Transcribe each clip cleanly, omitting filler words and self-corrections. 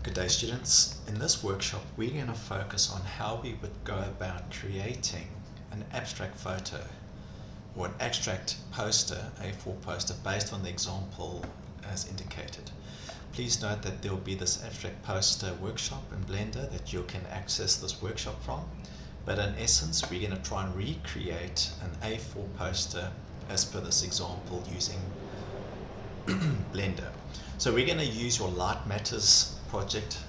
Good day, students. In this workshop we're going to focus on how we would go about creating an abstract photo or an abstract poster, A4 poster, based on the example as indicated. Please note that there will be this abstract poster workshop in Blender that you can access this workshop from, but in essence we're going to try and recreate an A4 poster as per this example using Blender. So we're going to use your Light Matters project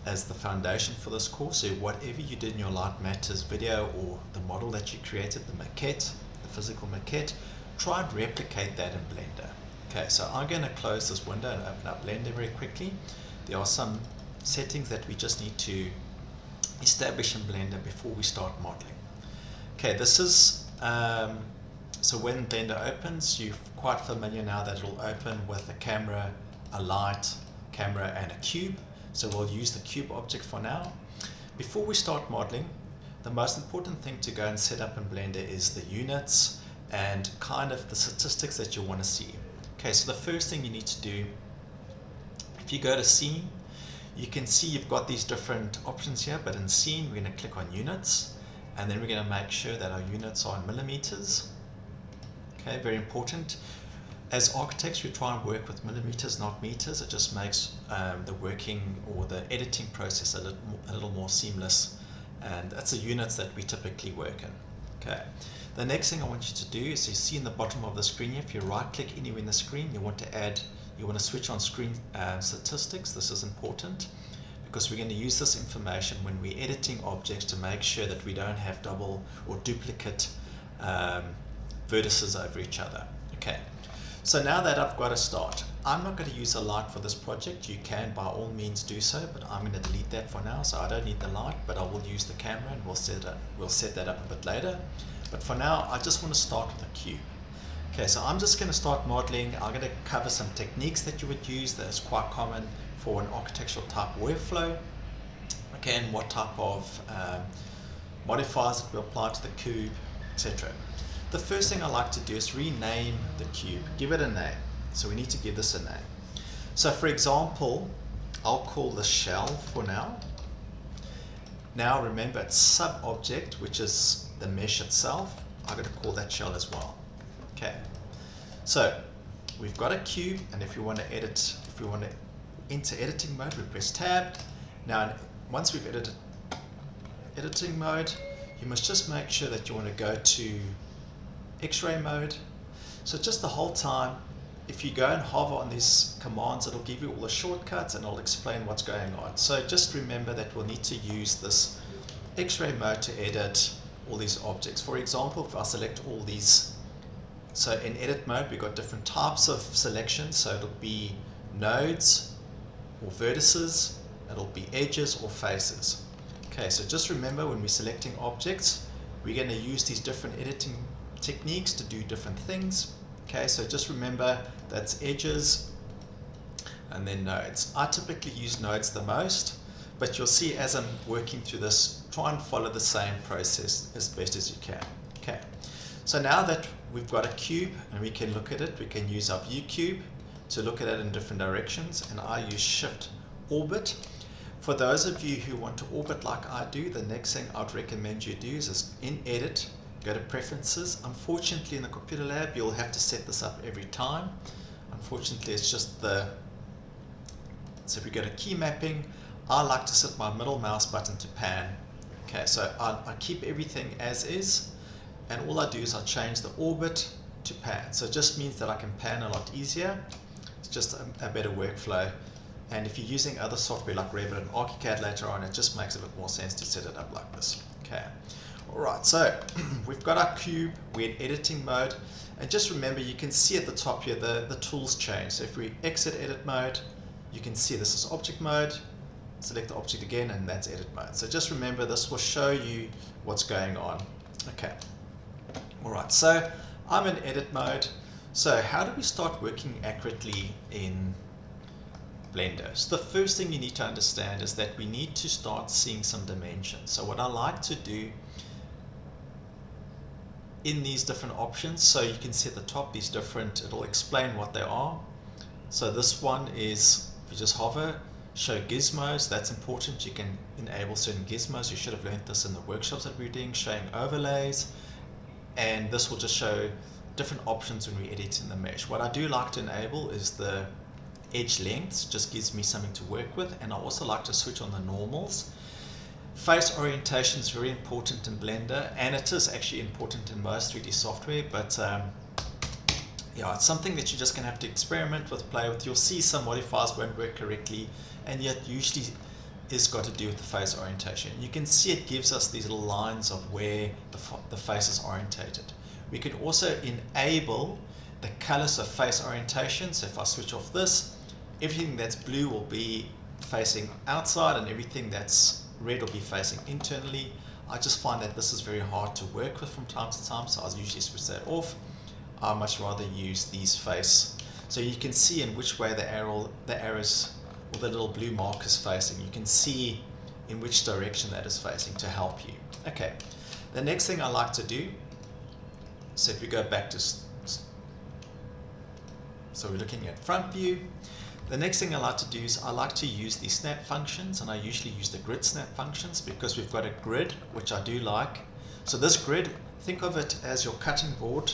as the foundation for this course. So whatever you did in your Light Matters video or the model that you created, the maquette, the physical maquette, try and replicate that in Blender. Okay, so I'm going to close this window and open up Blender very quickly. There are some settings that we just need to establish in Blender before we start modeling. Okay, this is so when Blender opens, you're quite familiar now that it will open with a camera, a light, camera and a cube. So we'll use the cube object for now. Before we start modeling, the most important thing to go and set up in Blender is the units and kind of the statistics that you want to see. Okay, so the first thing you need to do, if you go to scene, you can see you've got these different options here, but in scene we're going to click on units, and then we're going to make sure that our units are in millimeters. Okay, very important. As architects, we try and work with millimeters, not meters. It just makes the working or the editing process a little more seamless, and that's the units that we typically work in. Okay. The next thing I want you to do is, you see in the bottom of the screen here, if you right click anywhere in the screen, you want to switch on screen statistics. This is important because we're going to use this information when we're editing objects to make sure that we don't have double or duplicate vertices over each other. Okay. So now that I've got a start, I'm not going to use a light for this project. You can by all means do so, but I'm going to delete that for now. So I don't need the light, but I will use the camera, and we'll set that up a bit later. But for now, I just want to start with a cube. Okay, so I'm just going to start modeling. I'm going to cover some techniques that you would use that is quite common for an architectural type workflow. Okay, and what type of modifiers that we apply to the cube, etc. The first thing I like to do is rename the cube, give it a name. So we need to give this a name. So for example, I'll call this shell for now. Now remember, it's sub-object, which is the mesh itself. I'm going to call that shell as well. Okay. So we've got a cube, and if you want to edit, if we want to enter editing mode, we press tab. Now once we've edited editing mode, you must just make sure that you want to go to X-ray mode. So just the whole time, if you go and hover on these commands, it'll give you all the shortcuts and it'll explain what's going on. So just remember that we'll need to use this X-ray mode to edit all these objects. For example, if I select all these, so in edit mode we've got different types of selections. So it'll be nodes or vertices, it'll be edges or faces. Okay, so just remember, when we're selecting objects, we're going to use these different editing techniques to do different things. Okay, so just remember that's edges and then nodes. I typically use nodes the most, but you'll see as I'm working through this, try and follow the same process as best as you can. Okay, so now that we've got a cube and we can look at it, we can use our view cube to look at it in different directions, and I use Shift Orbit. For those of you who want to orbit like I do, the next thing I'd recommend you do is in Edit, go to Preferences. Unfortunately, in the computer lab, you'll have to set this up every time. Unfortunately, it's just so if we go to Key Mapping, I like to set my middle mouse button to pan. Okay, so I keep everything as is, and all I do is I change the orbit to pan. So it just means that I can pan a lot easier. It's just a better workflow. And if you're using other software like Revit and ArchiCAD later on, it just makes a bit more sense to set it up like this. Okay. Alright, so we've got our cube, we're in editing mode, and just remember, you can see at the top here the tools change. So if we exit edit mode, you can see this is object mode, select the object again, and that's edit mode. So just remember, this will show you what's going on. Okay, alright, so I'm in edit mode. So how do we start working accurately in Blender? So the first thing you need to understand is that we need to start seeing some dimensions. So what I like to do in these different options, so you can see at the top these different, it'll explain what they are. So this one is, if you just hover, Show gizmos, that's important. You can enable certain gizmos. You should have learned this in the workshops that we're doing, showing overlays. And this will just show different options when we edit in the mesh. What I do like to enable is the edge lengths, just gives me something to work with. And I also like to switch on the normals. Face orientation is very important in Blender, and it is actually important in most 3D software, but yeah, it's something that you're just going to have to experiment with, play with. You'll see some modifiers won't work correctly, and yet usually is got to do with the face orientation. You can see it gives us these little lines of where the face is orientated. We can also enable the colors of face orientation. So if I switch off this, everything that's blue will be facing outside and everything that's red will be facing internally. I just find that this is very hard to work with from time to time, so I usually switch that off. I much rather use these face. So you can see in which way the arrows or the little blue mark is facing. You can see in which direction that is facing to help you. Okay, the next thing I like to do, so if we go back to, so we're looking at front view. The next thing I like to do is I like to use the snap functions, and I usually use the grid snap functions because we've got a grid, which I do like. So this grid, think of it as your cutting board.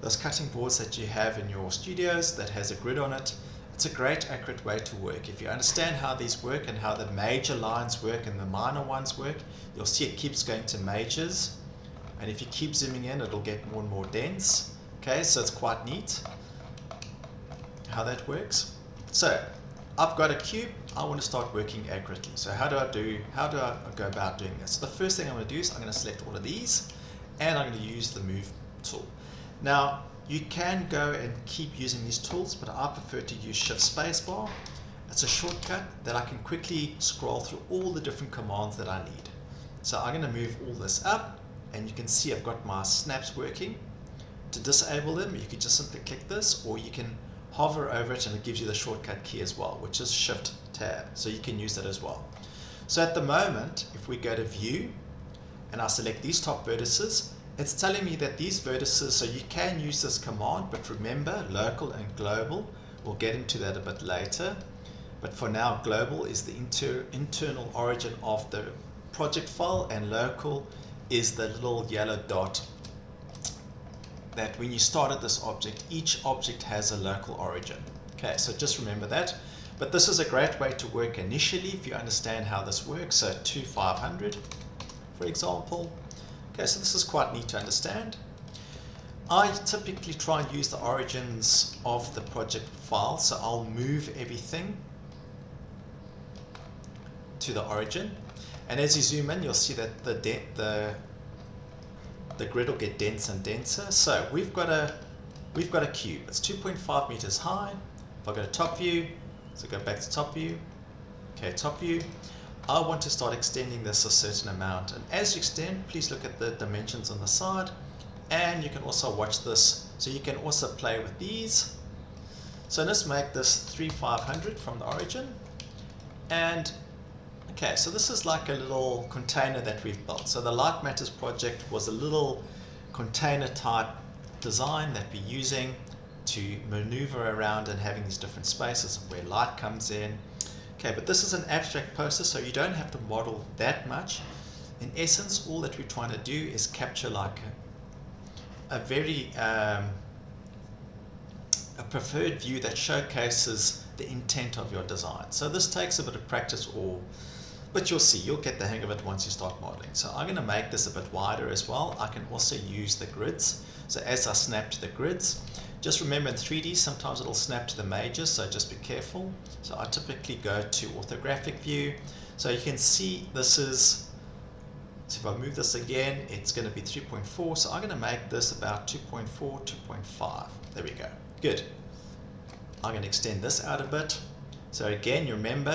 Those cutting boards that you have in your studios that has a grid on it. It's a great accurate way to work. If you understand how these work and how the major lines work and the minor ones work, you'll see it keeps going to majors, and if you keep zooming in, it'll get more and more dense. Okay, so it's quite neat how that works. So I've got a cube, I want to start working accurately. So how do I go about doing this? So the first thing I'm going to do is I'm going to select all of these, and I'm going to use the move tool. Now, you can go and keep using these tools, but I prefer to use Shift Spacebar. It's a shortcut that I can quickly scroll through all the different commands that I need. So I'm going to move all this up, and you can see I've got my snaps working. To disable them, you can just simply click this, or you can hover over it and it gives you the shortcut key as well, which is Shift Tab. So you can use that as well. So at the moment, if we go to View, and I select these top vertices, it's telling me that these vertices, so you can use this command, but remember, local and global, we'll get into that a bit later. But for now, global is the internal origin of the project file, and local is the little yellow dot that when you started this object, each object has a local origin. Okay, so just remember that. But this is a great way to work initially if you understand how this works. So 2500, for example. Okay, so this is quite neat to understand. I typically try and use the origins of the project file, so I'll move everything to the origin. And as you zoom in, you'll see that the grid will get denser and denser. So we've got a cube. It's 2.5 meters high. If I go to top view, so go back to top view. Okay, top view. I want to start extending this a certain amount, and as you extend, please look at the dimensions on the side, and you can also watch this, so you can also play with these. So let's make this 3500 from the origin, and okay, so this is like a little container that we've built. So the Light Matters project was a little container type design that we're using to maneuver around and having these different spaces where light comes in. Okay, but this is an abstract poster, so you don't have to model that much. In essence, all that we're trying to do is capture like a very a preferred view that showcases the intent of your design. So this takes a bit of practice, but you'll see, you'll get the hang of it once you start modeling. So I'm going to make this a bit wider as well. I can also use the grids. So as I snap to the grids, just remember in 3D, sometimes it'll snap to the majors, so just be careful. So I typically go to orthographic view. So you can see this is, so if I move this again, it's going to be 3.4. So I'm going to make this about 2.4, 2.5. There we go. Good. I'm going to extend this out a bit. So again,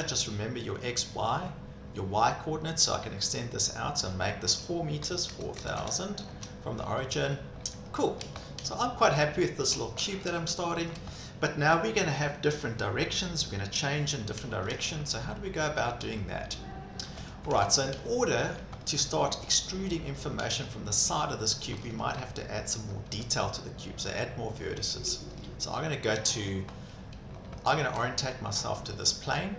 just remember your X, Y, your Y coordinates. So I can extend this out, so make this 4 meters, 4,000 from the origin. Cool. So I'm quite happy with this little cube that I'm starting, but now we're going to have different directions. We're going to change in different directions. So how do we go about doing that? All right, so in order to start extruding information from the side of this cube, we might have to add some more detail to the cube, so add more vertices. So I'm going to orientate myself to this plane,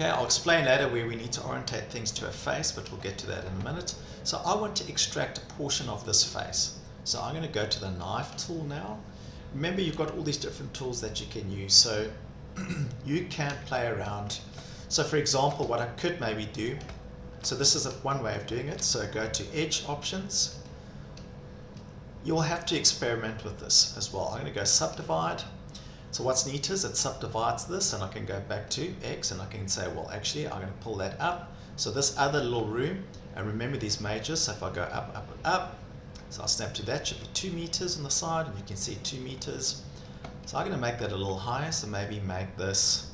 Okay, I'll explain later where we need to orientate things to a face, but we'll get to that in a minute. So I want to extract a portion of this face. So I'm going to go to the knife tool now. Remember, you've got all these different tools that you can use, so you can play around. So for example, what I could maybe do, so this is one way of doing it, so go to Edge Options. You'll have to experiment with this as well. I'm going to go Subdivide. So what's neat is it subdivides this, and I can go back to X and I can say, well, actually, I'm going to pull that up. So this other little room, and remember these majors, so if I go up, up, and up, so I'll snap to that, should be 2 meters on the side, and you can see 2 meters. So I'm going to make that a little higher, so maybe make this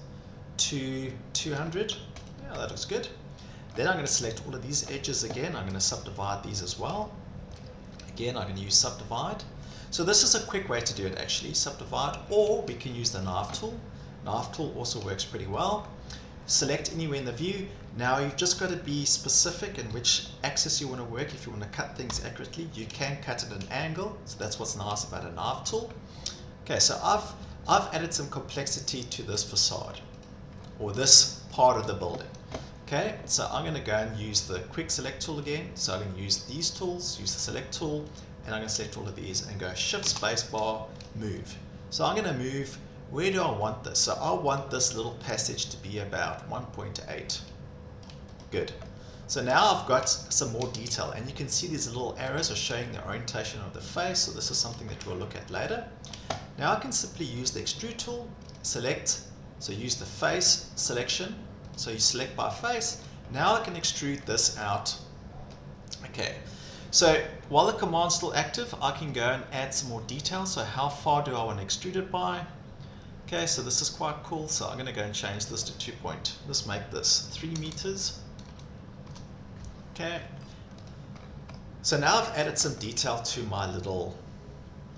200. Yeah, that looks good. Then I'm going to select all of these edges again. I'm going to subdivide these as well. Again, I'm going to use Subdivide. So this is a quick way to do it actually, Subdivide, or we can use the Knife tool. Knife tool also works pretty well. Select anywhere in the view. Now you've just got to be specific in which axis you want to work. If you want to cut things accurately, you can cut at an angle. So that's what's nice about a Knife tool. Okay, so I've added some complexity to this facade, or this part of the building. Okay, so I'm going to go and use the Quick Select tool again. So I'm going to use these tools, use the Select tool, and I'm going to select all of these and go Shift Spacebar, Move. So I'm going to move, where do I want this? So I want this little passage to be about 1.8. Good. So now I've got some more detail, and you can see these little arrows are showing the orientation of the face, so this is something that we'll look at later. Now I can simply use the Extrude tool, select, so use the face selection, so you select by face. Now I can extrude this out. Okay. So while the command's still active, I can go and add some more detail. So how far do I want to extrude it by? Okay, so this is quite cool. So I'm going to go and change this to 2 point. Let's make this 3 meters. Okay. So now I've added some detail to my little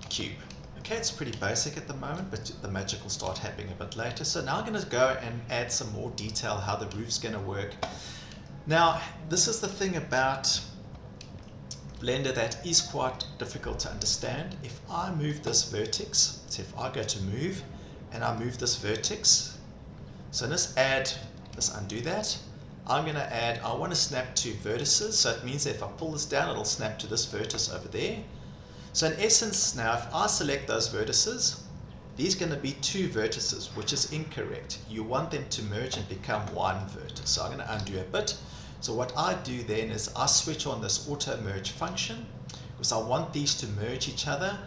cube. Okay, it's pretty basic at the moment, but the magic will start happening a bit later. So now I'm going to go and add some more detail, how the roof's going to work. Now, this is the thing about Blender that is quite difficult to understand. If I move this vertex, so if I go to move and I move this vertex, so let's undo that. I'm going to add, I want to snap to vertices, so it means that if I pull this down, it'll snap to this vertex over there. So in essence now, if I select those vertices, these are going to be 2 vertices, which is incorrect. You want them to merge and become 1 vertex. So I'm going to undo a bit. So what I do then is I switch on this auto merge function, because I want these to merge each other,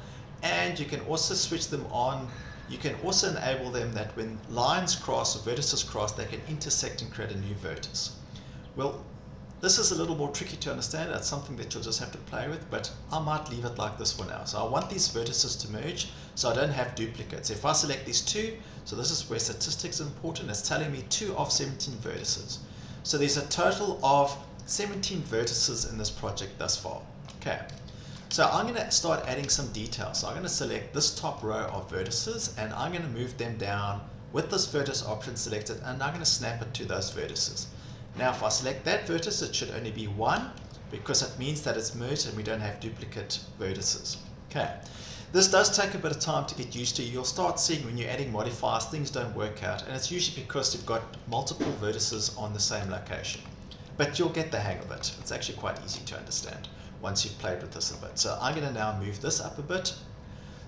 and you can also switch them on. You can also enable them that when lines cross or vertices cross, they can intersect and create a new vertex. Well, this is a little more tricky to understand. That's something that you'll just have to play with, but I might leave it like this for now. So I want these vertices to merge so I don't have duplicates. If I select these 2, so this is where statistics is important, it's telling me 2 of 17 vertices. So there's a total of 17 vertices in this project thus far. Okay, so I'm going to start adding some detail. So I'm going to select this top row of vertices, and I'm going to move them down with this vertex option selected, and I'm going to snap it to those vertices. Now if I select that vertex, it should only be 1, because it means that it's merged and we don't have duplicate vertices. Okay, this does take a bit of time to get used to. You'll start seeing when you're adding modifiers, things don't work out, and it's usually because you've got multiple vertices on the same location. But you'll get the hang of it. It's actually quite easy to understand once you've played with this a bit. So I'm going to now move this up a bit.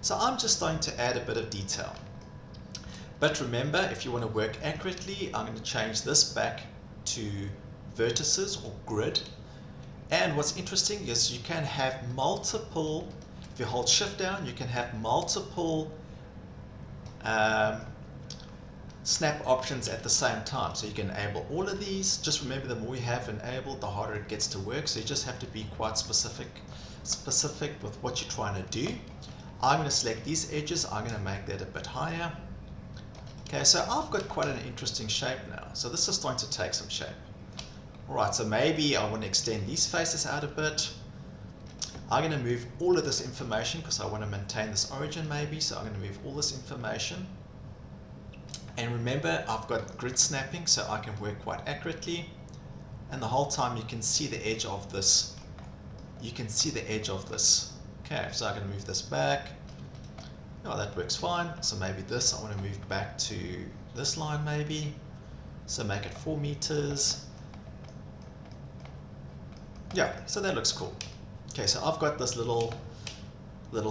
So I'm just going to add a bit of detail. But remember, if you want to work accurately, I'm going to change this back to vertices or grid. And what's interesting is you can have multiple, if you hold shift down, you can have multiple snap options at the same time. So you can enable all of these. Just remember, the more you have enabled, the harder it gets to work. So you just have to be quite specific with what you're trying to do. I'm going to select these edges. I'm going to make that a bit higher. Okay, so I've got quite an interesting shape now. So this is starting to take some shape. Alright, so maybe I want to extend these faces out a bit. I'm going to move all of this information because I want to maintain this origin maybe. So I'm going to move all this information. And remember, I've got grid snapping, so I can work quite accurately. And the whole time you can see the edge of this. You can see the edge of this. Okay, so I'm going to move this back. Oh, that works fine. So maybe this, I want to move back to this line maybe. So make it 4 meters. Yeah, so that looks cool. Okay, so I've got this little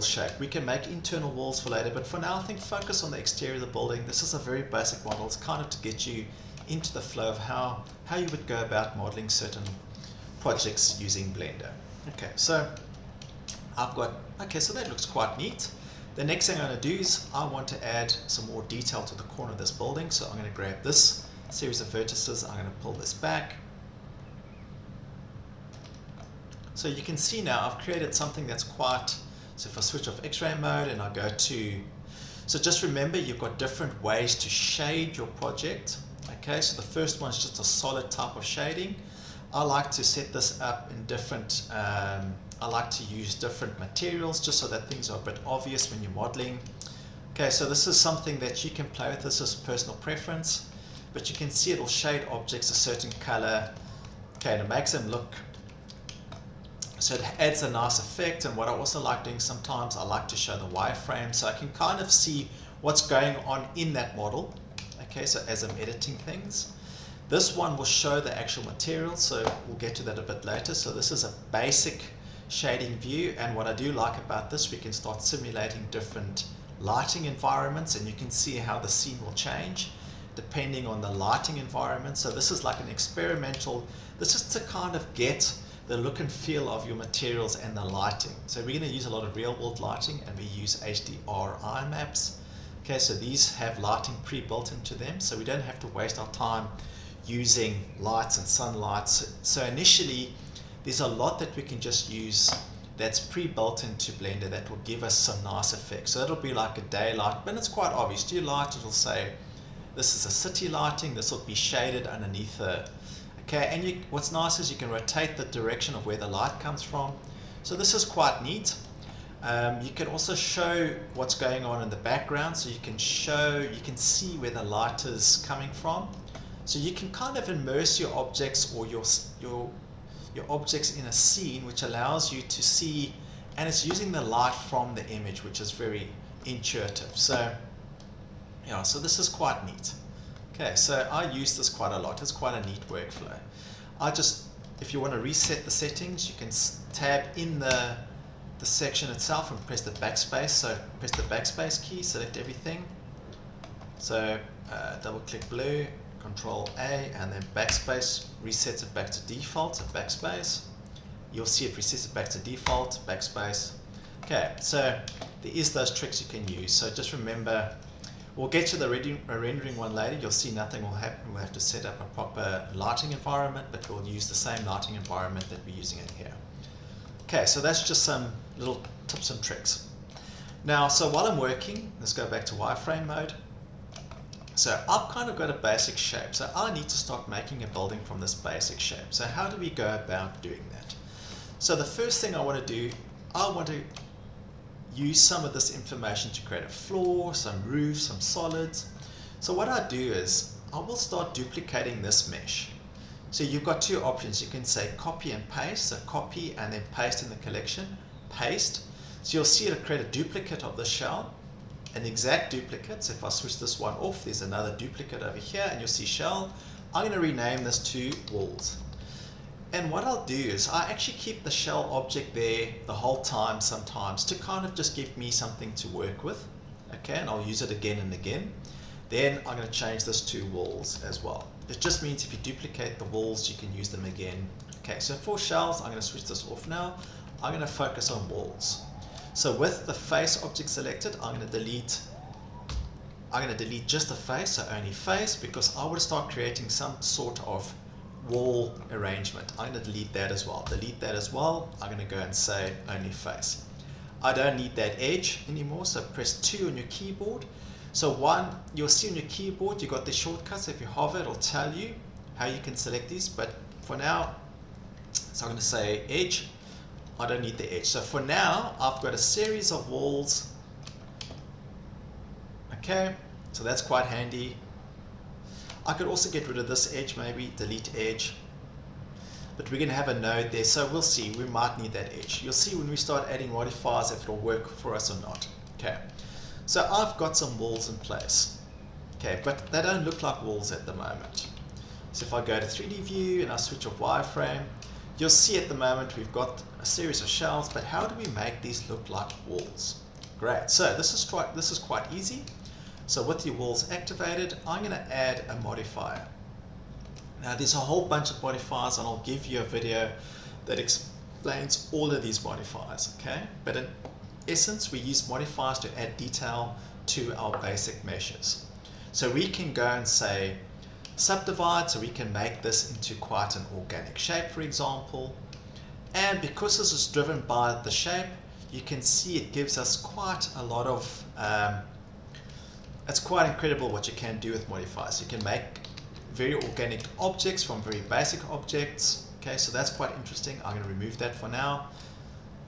shape. We can make internal walls for later, but for now I think focus on the exterior of the building. This is a very basic model. It's kind of to get you into the flow of how you would go about modeling certain projects using Blender. Okay, so so that looks quite neat. The next thing I'm going to do is I want to add some more detail to the corner of this building. So I'm going to grab this series of vertices, I'm going to pull this back. So you can see now I've created something that's quite, so if I switch off X-ray mode and I go to, so just remember you've got different ways to shade your project. Okay, so the first one is just a solid type of shading. I like to set this up in different, I like to use different materials just so that things are a bit obvious when you're modeling. Okay, so this is something that you can play with. This is personal preference, but you can see it will shade objects a certain color. Okay, and it makes them look, so it adds a nice effect. And what I also like doing sometimes, I like to show the wireframe so I can kind of see what's going on in that model. Okay, so as I'm editing things. This one will show the actual material, so we'll get to that a bit later. So this is a basic shading view, and what I do like about this, we can start simulating different lighting environments, and you can see how the scene will change depending on the lighting environment. So this is like an experimental, this is to kind of get the look and feel of your materials and the lighting. So we're going to use a lot of real world lighting, and we use HDRI maps. Okay, so these have lighting pre-built into them, so we don't have to waste our time using lights and sunlight. So initially there's a lot that we can just use that's pre-built into Blender that will give us some nice effects. So it'll be like a daylight, but it's quite obvious. Do you light, it'll say this is a city lighting, this will be shaded underneath the, okay, and what's nice is you can rotate the direction of where the light comes from. So this is quite neat. You can also show what's going on in the background, so you can see where the light is coming from. So you can kind of immerse your objects or your objects in a scene, which allows you to see, and it's using the light from the image, which is very intuitive. So yeah, so this is quite neat. Okay, so I use this quite a lot. It's quite a neat workflow. If you want to reset the settings, you can tab in the section itself and press the backspace. So press the backspace key, select everything. So double click blue, Control A, and then backspace resets it back to default, so backspace. You'll see it resets it back to default, backspace. Okay, so there is those tricks you can use. So just remember, we'll get to the rendering one later. You'll see nothing will happen. We'll have to set up a proper lighting environment, but we'll use the same lighting environment that we're using in here. Okay, so that's just some little tips and tricks. Now, so while I'm working, let's go back to wireframe mode. So I've kind of got a basic shape. So I need to start making a building from this basic shape. So how do we go about doing that? So the first thing I want to do, I want to use some of this information to create a floor, some roof, some solids. So what I do is I will start duplicating this mesh. So you've got two options. You can say copy and paste. So copy and then paste in the collection, paste. So you'll see it'll create a duplicate of the shell. An exact duplicate. So if I switch this one off, there's another duplicate over here, and you'll see shell. I'm going to rename this to walls. And what I'll do is I actually keep the shell object there the whole time sometimes to kind of just give me something to work with. Okay, and I'll use it again and again. Then I'm going to change this to walls as well. It just means if you duplicate the walls, you can use them again. Okay, so for shells, I'm going to switch this off now. I'm going to focus on walls. So with the face object selected, I'm going to delete just the face, so only face, because I want to start creating some sort of wall arrangement. I'm going to delete that as well. Delete that as well. I'm going to go and say only face. I don't need that edge anymore, so press 2 on your keyboard. So one, you'll see on your keyboard, you've got the shortcuts. If you hover, it'll tell you how you can select these, but for now, so I'm going to say edge. I don't need the edge. So for now, I've got a series of walls. Okay, so that's quite handy. I could also get rid of this edge, maybe delete edge. But we're going to have a node there, so we'll see. We might need that edge. You'll see when we start adding modifiers if it'll work for us or not. Okay, so I've got some walls in place. Okay, but they don't look like walls at the moment. So if I go to 3D view and I switch off wireframe, you'll see at the moment we've got a series of shelves, but how do we make these look like walls? Great, so this is quite easy. So with your walls activated, I'm going to add a modifier. Now there's a whole bunch of modifiers and I'll give you a video that explains all of these modifiers, okay? But in essence, we use modifiers to add detail to our basic meshes. So we can go and say subdivide, so we can make this into quite an organic shape, for example. And because this is driven by the shape, you can see it gives us quite a lot of, it's quite incredible what you can do with modifiers. You can make very organic objects from very basic objects. Okay, so that's quite interesting. I'm going to remove that for now.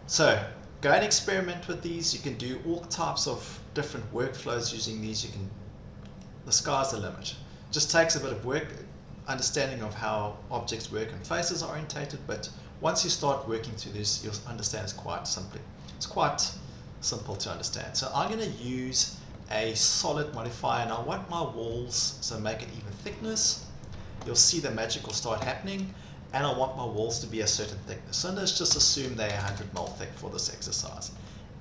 So go and experiment with these. You can do all types of different workflows using these. The sky's the limit. Just takes a bit of work, understanding of how objects work and faces are orientated, but once you start working through this, you'll understand it's quite simple to understand. So I'm going to use a solid modifier, and I want my walls, so make it even thickness. You'll see the magic will start happening, and I want my walls to be a certain thickness. So let's just assume they're 100 mil thick for this exercise.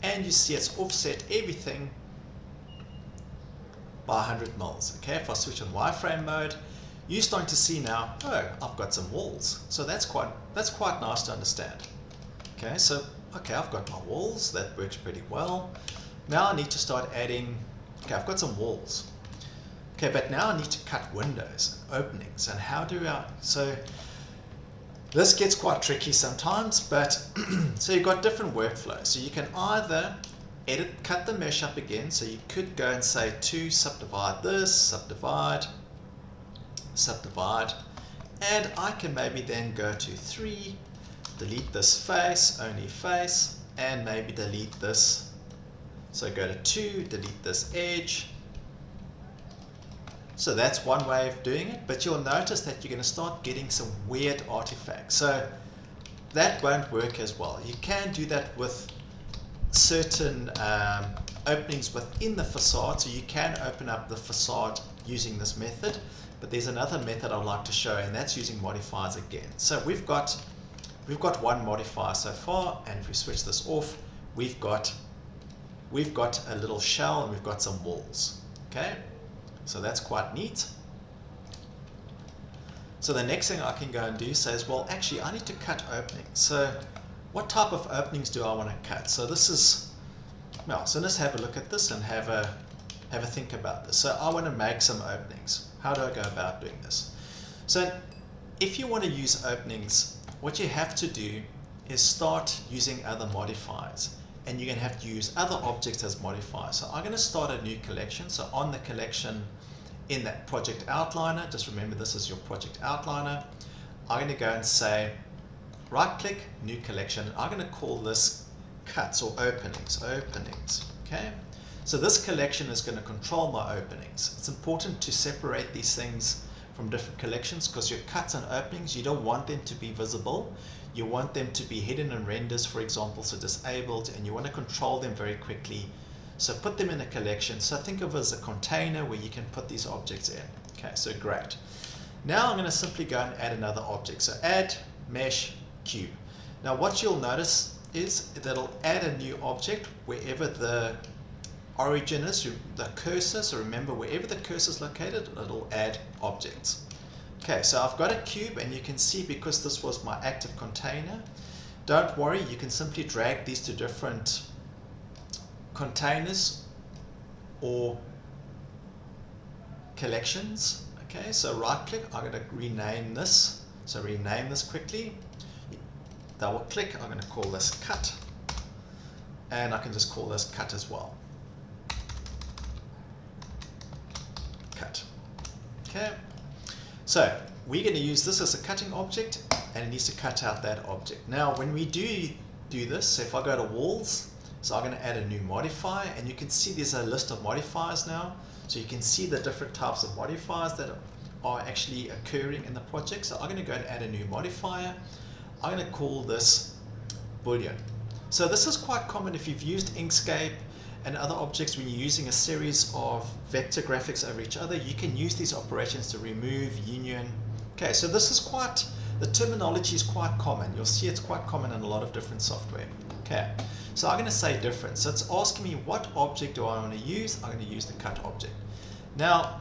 And you see it's offset everything by 100 mils. Okay, if I switch on wireframe mode, you're starting to see now, oh, I've got some walls. So that's quite nice to understand. Okay, so I've got my walls, that works pretty well. Now I need to start adding, I've got some walls. Okay, but now I need to cut windows, openings, and how do I, so this gets quite tricky sometimes, but so you've got different workflows. So you can either cut the mesh up again, so you could go and say to subdivide this, subdivide, and I can maybe then go to 3, delete this face, only face, and maybe delete this. So go to 2, delete this edge. So that's one way of doing it, but you'll notice that you're going to start getting some weird artifacts. So that won't work as well. You can do that with certain openings within the facade, so you can open up the facade using this method, but there's another method I'd like to show, and that's using modifiers again. So we've got one modifier so far, and if we switch this off, we've got a little shell and we've got some walls. Okay, so that's quite neat. So the next thing I can go and do says, well, actually I need to cut openings. So what type of openings do I want to cut? So this is, well, so let's have a look at this and have a think about this. So I want to make some openings. How do I go about doing this? So if you want to use openings, what you have to do is start using other modifiers, and you're going to have to use other objects as modifiers. So I'm going to start a new collection. So on the collection in that project outliner, just remember this is your project outliner, I'm going to go and say right click, new collection. I'm going to call this cuts or openings. Okay, so this collection is going to control my openings. It's important to separate these things from different collections, because your cuts and openings, you don't want them to be visible. You want them to be hidden in renders, for example, so disabled, and you want to control them very quickly. So put them in a collection. So think of it as a container where you can put these objects in. Okay, so great. Now I'm going to simply go and add another object. So add mesh cube. Now what you'll notice is that it'll add a new object wherever the origin is, the cursor. So remember, wherever the cursor is located, it'll add objects. Okay, so I've got a cube, and you can see because this was my active container, don't worry, you can simply drag these to different containers or collections. Okay, so right click, I'm going to rename this. So rename this quickly. Double click, I'm going to call this cut, and I can just call this cut as well. Cut. Okay, so we're going to use this as a cutting object, and it needs to cut out that object. Now when we do this, so if I go to walls, so I'm going to add a new modifier, and you can see there's a list of modifiers now, so you can see the different types of modifiers that are actually occurring in the project. So I'm going to go and add a new modifier. I'm going to call this boolean. So this is quite common if you've used Inkscape and other objects. When you're using a series of vector graphics over each other, you can use these operations to remove, union, Okay, so this is quite, the terminology is quite common. You'll see it's quite common in a lot of different software. Okay, so I'm going to say different. So it's asking me what object do I want to use. I'm going to use the cut object. Now,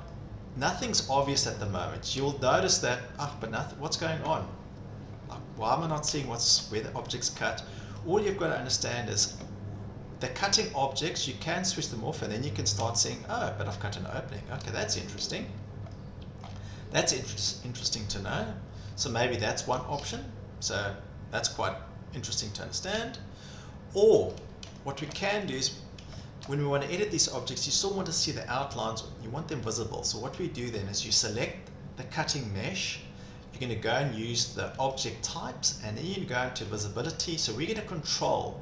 nothing's obvious at the moment. You'll notice that, but nothing, what's going on? Why am I not seeing where the object's cut? All you've got to understand is the cutting objects, you can switch them off and then you can start saying, oh, but I've cut an opening. Okay, that's interesting. That's interesting to know. So maybe that's one option. So that's quite interesting to understand. Or what we can do is when we want to edit these objects, you still want to see the outlines. You want them visible. So what we do then is you select the cutting mesh. You're going to go and use the object types and then you go into visibility. So we're going to control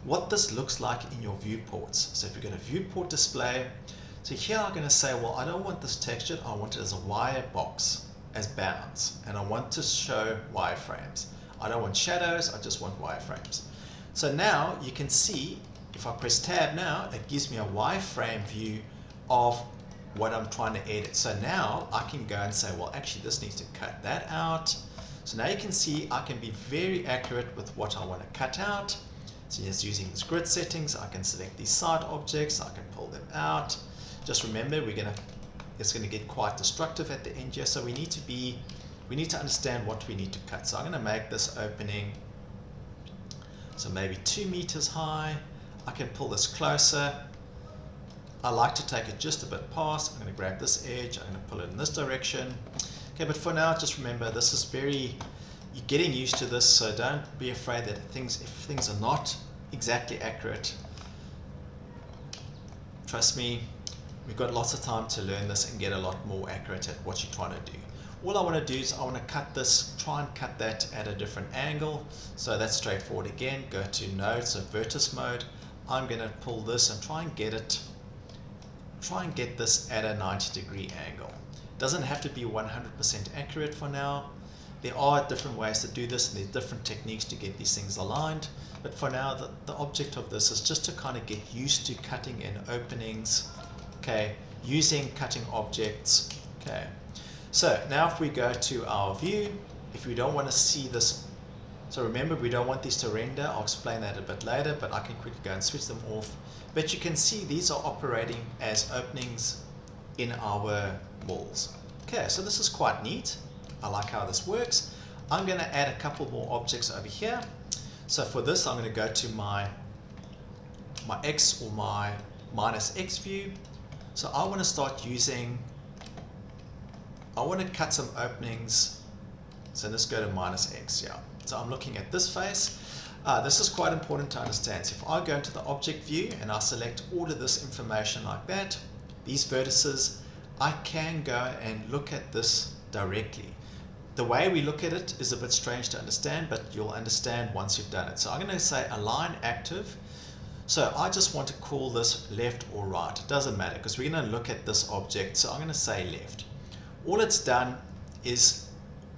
what this looks like in your viewports. So if you've got a viewport display, so here I'm going to say, well, I don't want this textured, I want it as a wire box, as bounds, and I want to show wireframes. I don't want shadows, I just want wireframes. So now you can see, if I press tab now, it gives me a wireframe view of what I'm trying to edit. So now I can go and say, well, actually this needs to cut that out. So now you can see I can be very accurate with what I want to cut out. So just using these grid settings, I can select these side objects, I can pull them out. Just remember, it's going to get quite destructive at the end here, so we need to understand what we need to cut. So I'm going to make this opening, so maybe 2 meters high. I can pull this closer. I like to take it just a bit past. I'm going to grab this edge, I'm going to pull it in this direction. Okay, but for now, just remember, this is you're getting used to this, so don't be afraid that if things are not exactly accurate, trust me, we've got lots of time to learn this and get a lot more accurate at what you're trying to do. All I want to do is I want to cut this, try and cut that at a different angle. So that's straightforward again. Go to node, so vertex mode. I'm going to pull this and try and get this at a 90-degree angle. Doesn't have to be 100% accurate for now. There are different ways to do this, and there's different techniques to get these things aligned. But for now, the object of this is just to kind of get used to cutting in openings, okay, using cutting objects, okay. So now if we go to our view, if we don't want to see this, so remember we don't want these to render, I'll explain that a bit later, but I can quickly go and switch them off. But you can see these are operating as openings in our walls. Okay, so this is quite neat. I like how this works. I'm going to add a couple more objects over here. So for this, I'm going to go to my X or my minus X view. So I want to start using, I want to cut some openings. So let's go to minus X, yeah. So I'm looking at this face. This is quite important to understand. So if I go into the object view and I select all of this information like that, these vertices, I can go and look at this directly. The way we look at it is a bit strange to understand, but you'll understand once you've done it. So I'm going to say align active. So I just want to call this left or right. It doesn't matter because we're going to look at this object. So I'm going to say left. All it's done is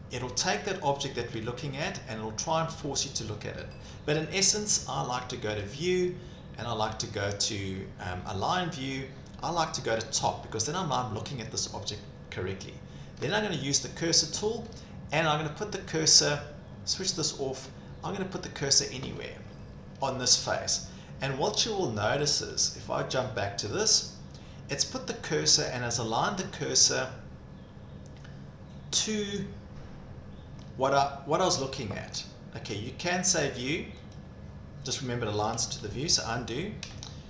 it'll take that object that we're looking at and it'll try and force you to look at it. But in essence, I like to go to view and I like to go to align view. I like to go to top because then I'm looking at this object correctly. Then I'm going to use the cursor tool and I'm going to put the cursor, switch this off, I'm going to put the cursor anywhere on this face. And what you will notice is, if I jump back to this, it's put the cursor and has aligned the cursor to what I was looking at. Okay, you can say view, just remember it aligns to the view, so undo.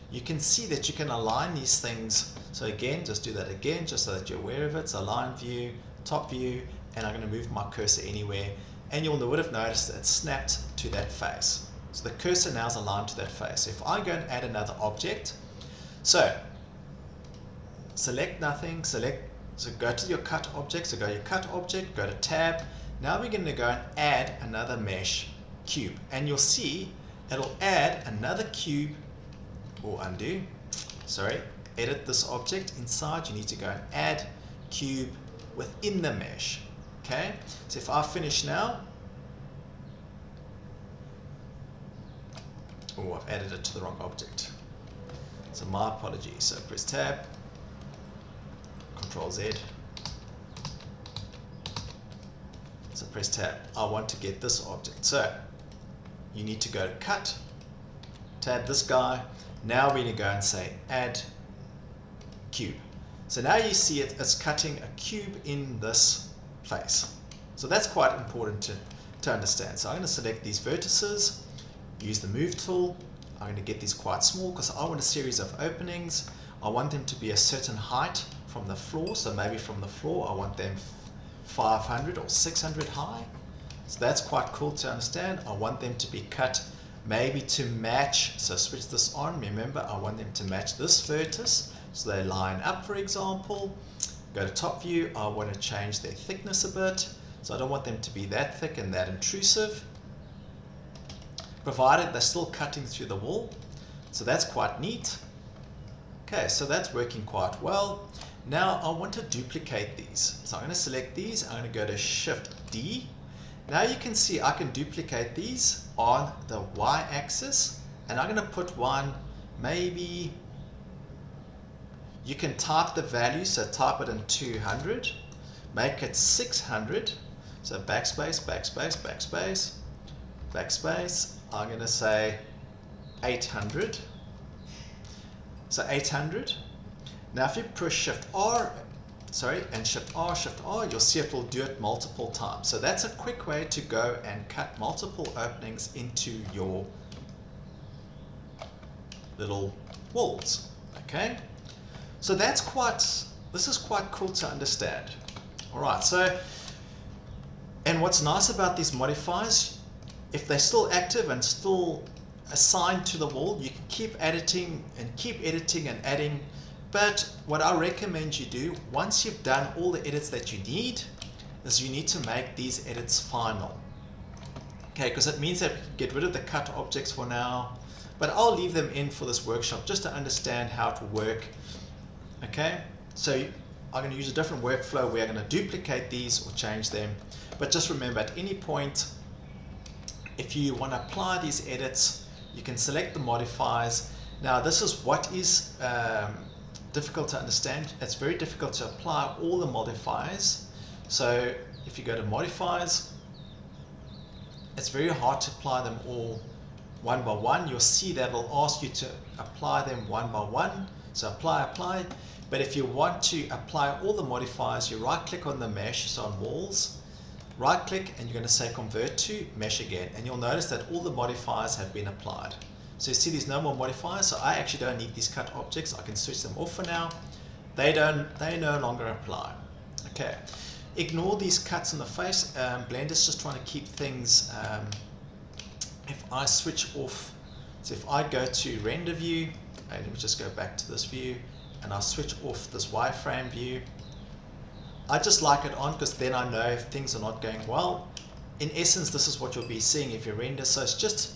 You can see that you can align these things. So again, just do that again, just so that you're aware of it. So align view, top view, and I'm going to move my cursor anywhere. And you would have noticed that it snapped to that face. So the cursor now is aligned to that face. If I go and add another object, so select nothing, so go to your cut object, so go to your cut object, go to tab. Now we're going to go and add another mesh cube. And you'll see it'll add another cube, or undo, sorry, edit this object inside. You need to go and add cube within the mesh. Okay, so if I finish now, oh, I've added it to the wrong object. So my apologies. So press tab, Control Z. press tab. I want to get this object. So you need to go to cut, tab this guy. Now we're going to go and say add cube. So now you see it's cutting a cube in this face. So that's quite important to understand. So I'm going to select these vertices, use the move tool. I'm going to get these quite small because I want a series of openings. I want them to be a certain height from the floor. So maybe from the floor I want them 500 or 600 high. So that's quite cool to understand. I want them to be cut maybe to match. So switch this on. Remember, I want them to match this vertex. So they line up, for example. Go to top view. I want to change their thickness a bit. So I don't want them to be that thick and that intrusive, provided they're still cutting through the wall. So that's quite neat. Okay, so that's working quite well. Now I want to duplicate these. So I'm going to select these. I'm going to go to Shift D. Now you can see I can duplicate these on the y-axis, and I'm going to put one, maybe you can type the value, so type it in 200, make it 600, so backspace, backspace, backspace, backspace. I'm going to say 800, so 800. Now if you push Shift R, and Shift R, you'll see it will do it multiple times. So that's a quick way to go and cut multiple openings into your little walls. Okay, so this is quite cool to understand. All right, so, and what's nice about these modifiers, if they're still active and still assigned to the wall, you can keep editing and adding. But what I recommend you do, once you've done all the edits that you need, is you need to make these edits final. Okay, because it means that we can get rid of the cut objects for now, but I'll leave them in for this workshop just to understand how to work. Okay, so I'm going to use a different workflow where I'm going to duplicate these or change them. But just remember, at any point, if you want to apply these edits, you can select the modifiers. Now this is what is difficult to understand. It's very difficult to apply all the modifiers. So if you go to modifiers, it's very hard to apply them all one by one. You'll see that will ask you to apply them one by one. So apply. But if you want to apply all the modifiers, you right click on the mesh, so on walls, right click, and you're going to say convert to mesh again, and you'll notice that all the modifiers have been applied. So you see there's no more modifiers, so I actually don't need these cut objects. I can switch them off for now. They no longer apply. Okay, ignore these cuts in the face. Blender's just trying to keep things, if I switch off, so if I go to render view, let me just go back to this view, and I'll switch off this wireframe view. I just like it on because then I know if things are not going well. In essence, this is what you'll be seeing if you render. So it's just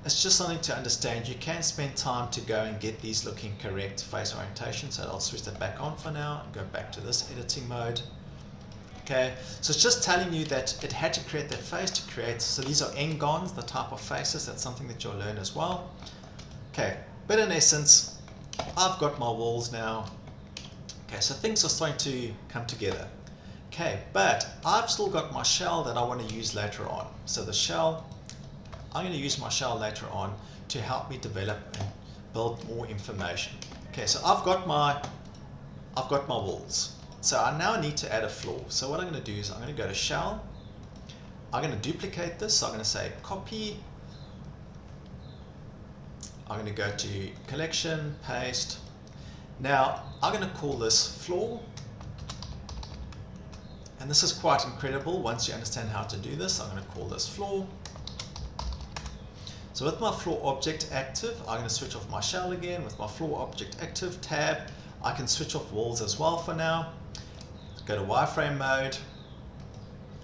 something to understand. You can spend time to go and get these looking correct face orientation. So I'll switch that back on for now and go back to this editing mode. Okay, so it's just telling you that it had to create that face to create. So these are n-gons, the type of faces. That's something that you'll learn as well. Okay, but in essence, I've got my walls now. Okay, so things are starting to come together. Okay, but I've still got my shell that I want to use later on. So the shell, I'm going to use my shell later on to help me develop and build more information. Okay, so I've got my walls. So I now need to add a floor. So what I'm going to do is I'm going to go to shell. I'm going to duplicate this. So I'm going to say copy. I'm going to go to collection, paste. Now I'm going to call this floor. And this is quite incredible once you understand how to do this. I'm going to call this floor. So with my floor object active, I'm going to switch off my shell again. With my floor object active tab, I can switch off walls as well for now. Go to wireframe mode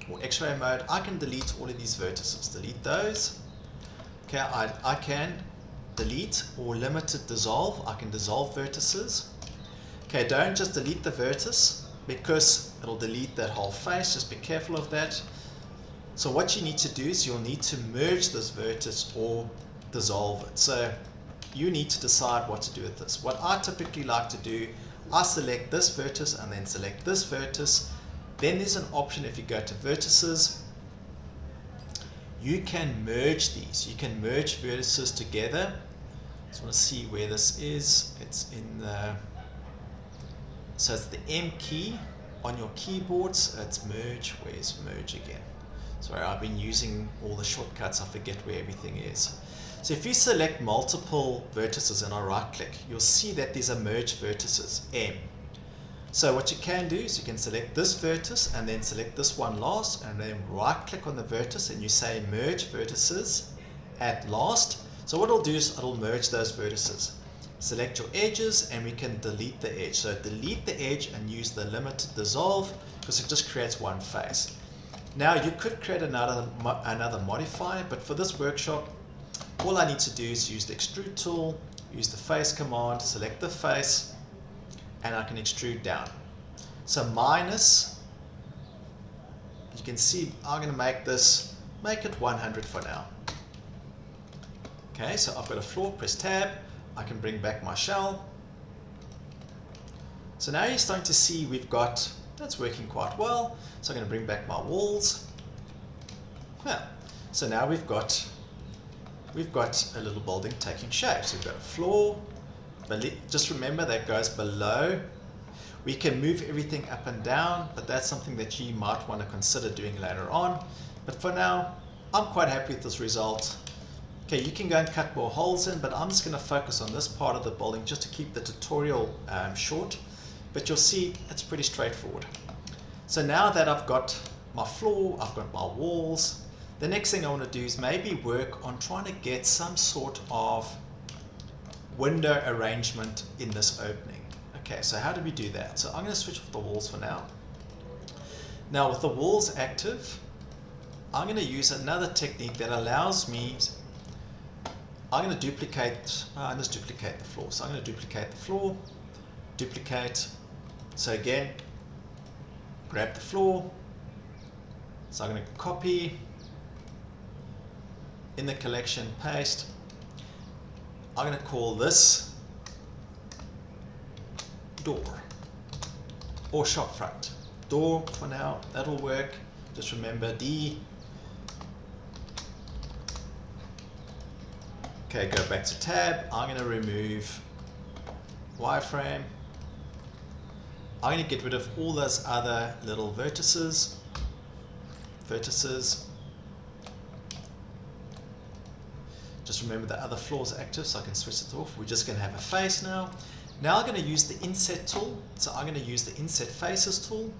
or x-ray mode. I can delete all of these vertices. Delete those. Okay, I can delete or limited dissolve. I can dissolve vertices. Okay, don't just delete the vertex because it'll delete that whole face. Just be careful of that. So what you need to do is you'll need to merge this vertex or dissolve it. So you need to decide what to do with this. What I typically like to do, I select this vertex and then select this vertex. Then there's an option if you go to vertices you can merge these. You can merge vertices together. Just want to see where this is. It's in the, so it's the M key on your keyboards. It's merge. Where's merge again? Sorry, I've been using all the shortcuts. I forget where everything is. So if you select multiple vertices and I right click, you'll see that these are merged vertices, M. So what you can do is you can select this vertex and then select this one last, and then right click on the vertex and you say merge vertices at last. So what it'll do is it'll merge those vertices. Select your edges and we can delete the edge. So delete the edge and use the limited dissolve because it just creates one face. Now you could create another modifier, but for this workshop all I need to do is use the extrude tool, use the face command, select the face, and I can extrude down. So minus, you can see I'm going to make it 100 for now. Okay, so I've got a floor, press tab, I can bring back my shell. So now you're starting to see that's working quite well. So I'm going to bring back my walls. Yeah. So now we've got a little building taking shape. So we've got a floor, just remember that goes below. We can move everything up and down, but that's something that you might want to consider doing later on. But for now, I'm quite happy with this result. Okay, you can go and cut more holes in, but I'm just going to focus on this part of the building just to keep the tutorial short. But you'll see it's pretty straightforward. So now that I've got my floor, I've got my walls, the next thing I want to do is maybe work on trying to get some sort of window arrangement in this opening. Okay, so how do we do that? So I'm going to switch off the walls for now. Now with the walls active, I'm going to use another technique that allows me, I'm going to duplicate the floor. So I'm going to duplicate the floor, duplicate. So again, grab the floor. So I'm going to copy, in the collection, paste. I'm going to call this door or shop front. Door for now, that'll work. Just remember D. Okay, go back to tab. I'm going to remove wireframe. I'm going to get rid of all those other little vertices. Just remember the other floor is active, so I can switch it off. We're just going to have a face now. Now I'm going to use the inset tool. So I'm going to use the inset faces tool.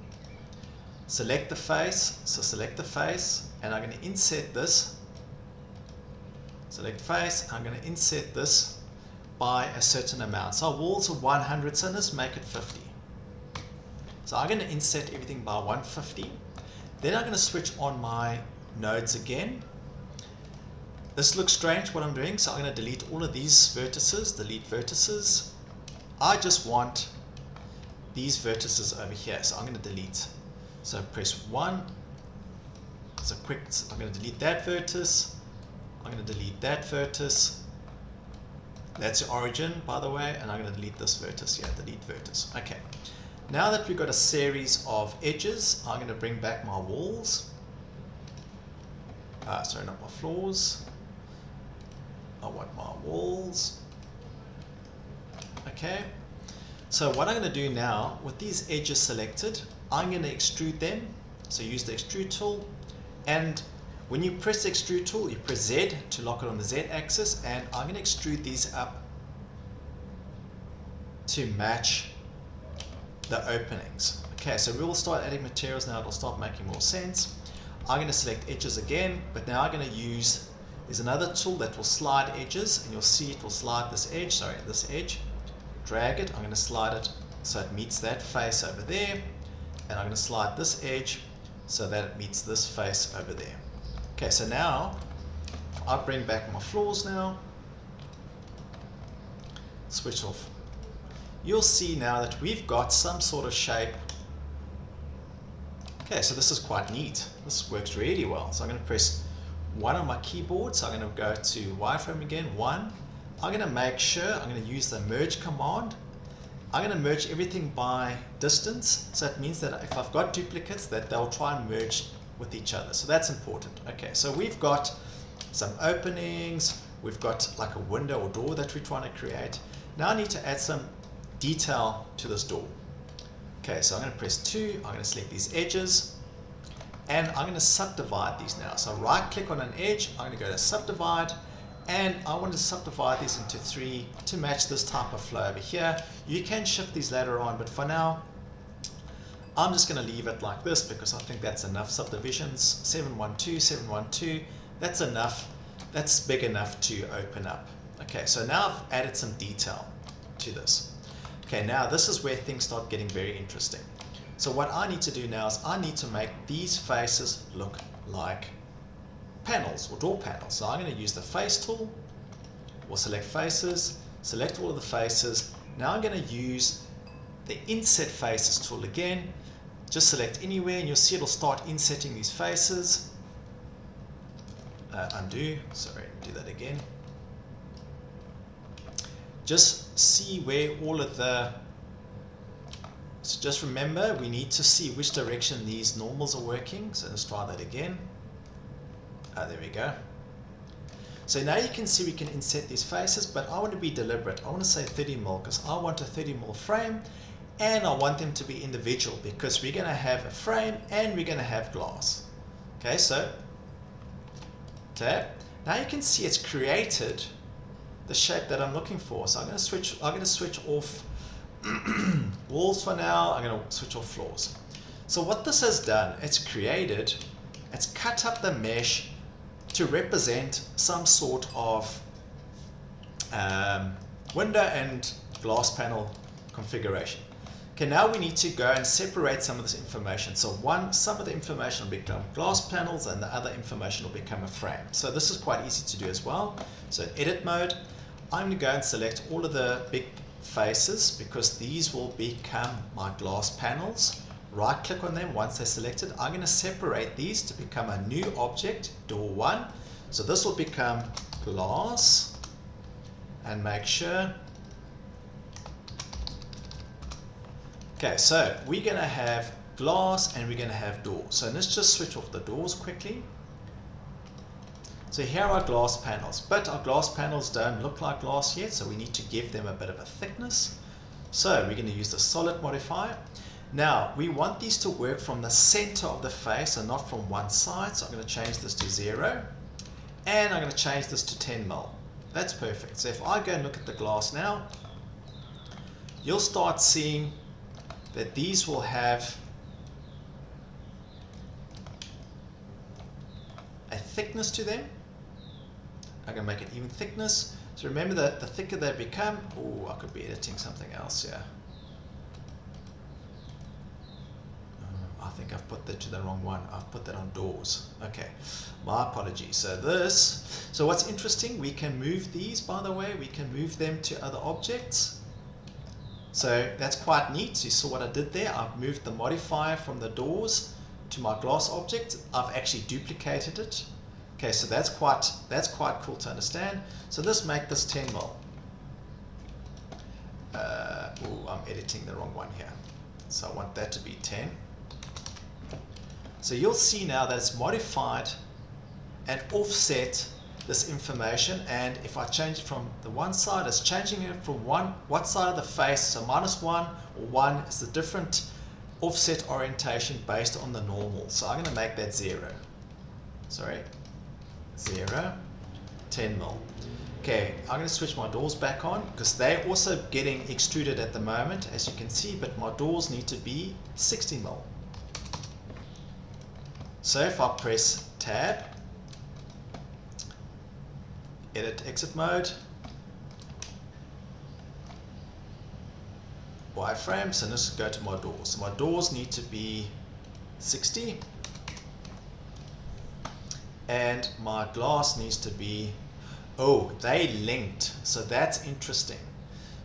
Select the face. So select the face, and I'm going to inset this. Select face. I'm going to inset this by a certain amount. So our walls are 100, so let's make it 50. So I'm going to inset everything by 150. Then I'm going to switch on my nodes again. This looks strange what I'm doing, so I'm going to delete all of these vertices, delete vertices. I just want these vertices over here, so I'm going to delete. So press 1. So I'm going to delete that vertex. I'm going to delete that vertex. That's your origin, by the way, and I'm going to delete this vertex. Yeah, delete vertex. Okay. Now that we've got a series of edges, I'm going to bring back my walls. Sorry, not my floors. I want my walls. Okay, so what I'm going to do now, with these edges selected, I'm going to extrude them. So use the extrude tool, and when you press the extrude tool, you press Z to lock it on the Z axis, and I'm going to extrude these up to match the openings. Okay, so we will start adding materials now. It'll start making more sense. I'm going to select edges again, but now I'm going to use, there's another tool that will slide edges, and you'll see it will slide this edge, drag it. I'm going to slide it so it meets that face over there, and I'm going to slide this edge so that it meets this face over there. Okay, so now I'll bring back my floors now, switch off. You'll see now that we've got some sort of shape. Okay, so this is quite neat. This works really well. So I'm going to press 1 on my keyboard. So I'm going to go to wireframe again, 1. I'm going to make sure, I'm going to use the merge command. I'm going to merge everything by distance. So it means that if I've got duplicates, that they'll try and merge with each other. So that's important. Okay, so we've got some openings, we've got like a window or door that we're trying to create. Now I need to add some detail to this door. Okay, so I'm going to press 2, I'm going to select these edges, and I'm going to subdivide these now. So right click on an edge, I'm going to go to subdivide, and I want to subdivide these into 3 to match this type of flow over here. You can shift these later on, but for now I'm just going to leave it like this because I think that's enough subdivisions. 712, 712, that's enough. That's big enough to open up. Okay, so now I've added some detail to this. Okay, now this is where things start getting very interesting. So what I need to do now is I need to make these faces look like panels or door panels. So I'm going to use the face tool. We'll select faces, select all of the faces. Now I'm going to use the inset faces tool again. Just select anywhere and you'll see it'll start insetting these faces. Undo, sorry, do that again. Just see where all of the, so just remember we need to see which direction these normals are working. So let's try that again. There we go. So now you can see we can inset these faces, but I want to be deliberate. I want to say 30mm because I want a 30mm frame and I want them to be individual because we're going to have a frame and we're going to have glass. Okay, so tab. Now you can see it's created the shape that I'm looking for. So I'm going to switch off walls for now. I'm going to switch off floors. So what this has done, it's cut up the mesh to represent some sort of window and glass panel configuration. Okay, now we need to go and separate some of this information. So some of the information will become glass panels and the other information will become a frame. So this is quite easy to do as well. So in edit mode, I'm going to go and select all of the big faces because these will become my glass panels. Right click on them once they're selected. I'm going to separate these to become a new object, door 1. So this will become glass, and make sure. Okay, so we're going to have glass and we're going to have doors. So let's just switch off the doors quickly. So here are our glass panels, but our glass panels don't look like glass yet, so we need to give them a bit of a thickness. So we're going to use the solid modifier. Now we want these to work from the center of the face and not from one side, so I'm going to change this to 0 and I'm going to change this to 10mm. That's perfect. So if I go and look at the glass now, you'll start seeing that these will have a thickness to them. I'm going to make it even thickness. So remember that the thicker they become, oh, I could be editing something else here. I think I've put that to the wrong one. I've put that on doors. Okay, my apologies. So what's interesting, we can move these, by the way, we can move them to other objects. So that's quite neat. You saw what I did there. I've moved the modifier from the doors to my glass object. I've actually duplicated it. Okay, so that's quite cool to understand. So let's make this 10mm. I'm editing the wrong one here. So I want that to be 10. So you'll see now that it's modified and offset this information, and if I change it from the one side, it's changing it from what side of the face, so -1 or 1 is the different offset orientation based on the normal. So I'm going to make that 0. Sorry, 0, 10mm. Okay, I'm going to switch my doors back on because they're also getting extruded at the moment, as you can see, but my doors need to be 60mm. So if I press tab, edit exit mode, wireframe, so let's go to my doors. So my doors need to be 60 and my glass needs to be, oh, they linked, so that's interesting.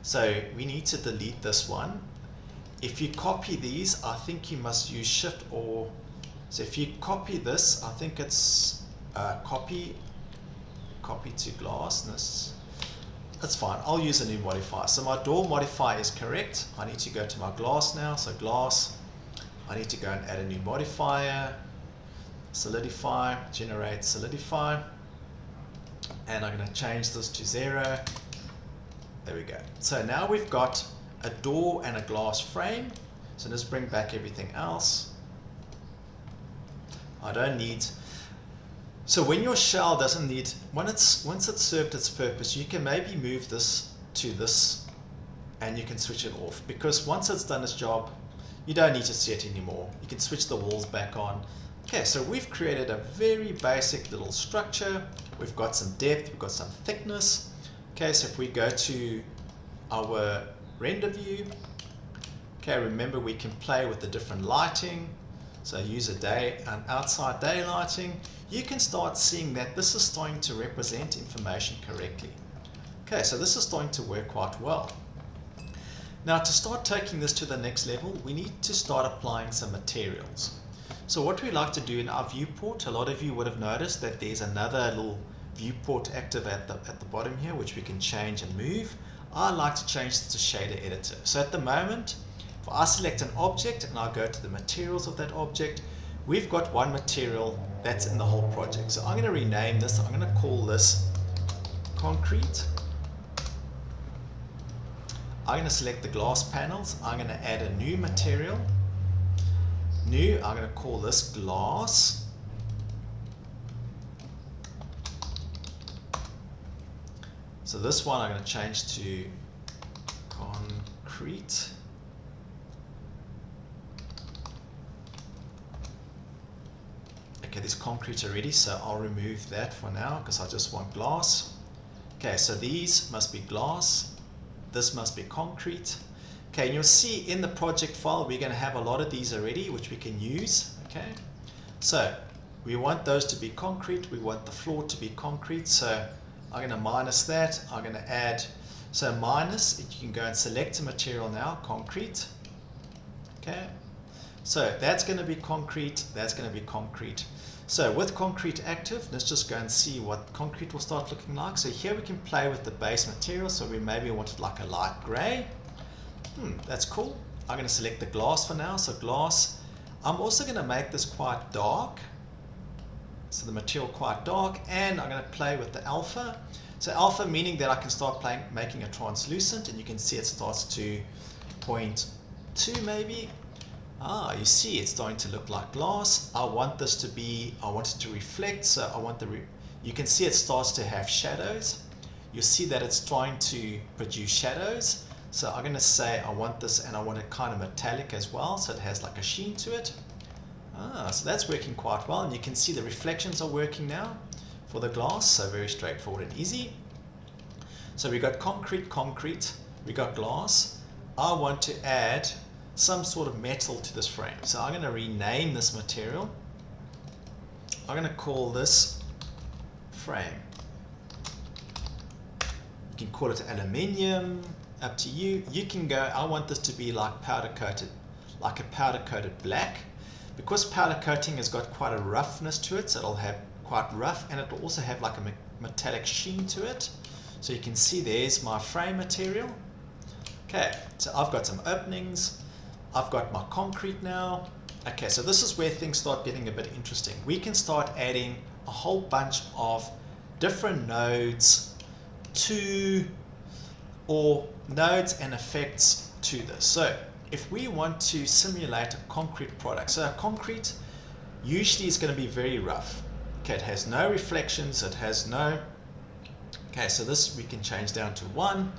So we need to delete this one. If you copy these, I think you must use shift or, so if you copy this, I think it's copy to glass. That's fine. I'll use a new modifier. So my door modifier is correct. I need to go to my glass now. So glass, I need to go and add a new modifier. solidify, generate solidify, and I'm going to change this to 0. There we go. So now we've got a door and a glass frame. So let's bring back everything else. I don't need. So when your shell doesn't need, once it's served its purpose, you can maybe move this to this, and you can switch it off, because once it's done its job, you don't need to see it anymore. You can switch the walls back on. Okay, so we've created a very basic little structure. We've got some depth, we've got some thickness. Okay, so if we go to our render view, okay, remember we can play with the different lighting. So use a day and outside day lighting. You can start seeing that this is starting to represent information correctly. Okay, so this is starting to work quite well. Now to start taking this to the next level, we need to start applying some materials. So what we like to do in our viewport, a lot of you would have noticed that there's another little viewport active at the bottom here, which we can change and move. I like to change this to shader editor. So at the moment, if I select an object and I go to the materials of that object, we've got one material that's in the whole project. So I'm going to rename this. I'm going to call this concrete. I'm going to select the glass panels. I'm going to add a new material. New, I'm going to call this glass. So this one I'm going to change to concrete. Okay, there's concrete already, so I'll remove that for now because I just want glass. Okay, so these must be glass. This must be concrete. Okay, and you'll see in the project file we're going to have a lot of these already which we can use. Okay, so we want those to be concrete, we want the floor to be concrete, so I'm going to minus that. I'm going to add, so minus, you can go and select a material now, concrete. Okay, so that's going to be concrete, that's going to be concrete. So with concrete active, let's just go and see what concrete will start looking like. So here we can play with the base material, so we maybe wanted like a light gray. That's cool. I'm going to select the glass for now. So glass, I'm also going to make this quite dark. So the material quite dark, and I'm going to play with the alpha. So alpha meaning that I can start making it translucent, and you can see it starts to 0.2 maybe. You see it's starting to look like glass. I want this to be, I want it to reflect, so I want you can see it starts to have shadows. You see that it's trying to produce shadows. So I'm going to say I want this, and I want it kind of metallic as well, so it has like a sheen to it. So that's working quite well, and you can see the reflections are working now for the glass, so very straightforward and easy. So we got concrete, we got glass. I want to add some sort of metal to this frame, so I'm going to rename this material. I'm going to call this frame. You can call it aluminium, up to you. You can go, I want this to be like powder coated, like a powder coated black, because powder coating has got quite a roughness to it, so it'll have quite rough, and it'll also have like a metallic sheen to it. So you can see there's my frame material. Okay, so I've got some openings, I've got my concrete now. Okay, so this is where things start getting a bit interesting. We can start adding a whole bunch of different nodes nodes and effects to this. So if we want to simulate a concrete product, so a concrete usually is going to be very rough. Okay, it has no reflections, it has no, okay, so this we can change down to 1.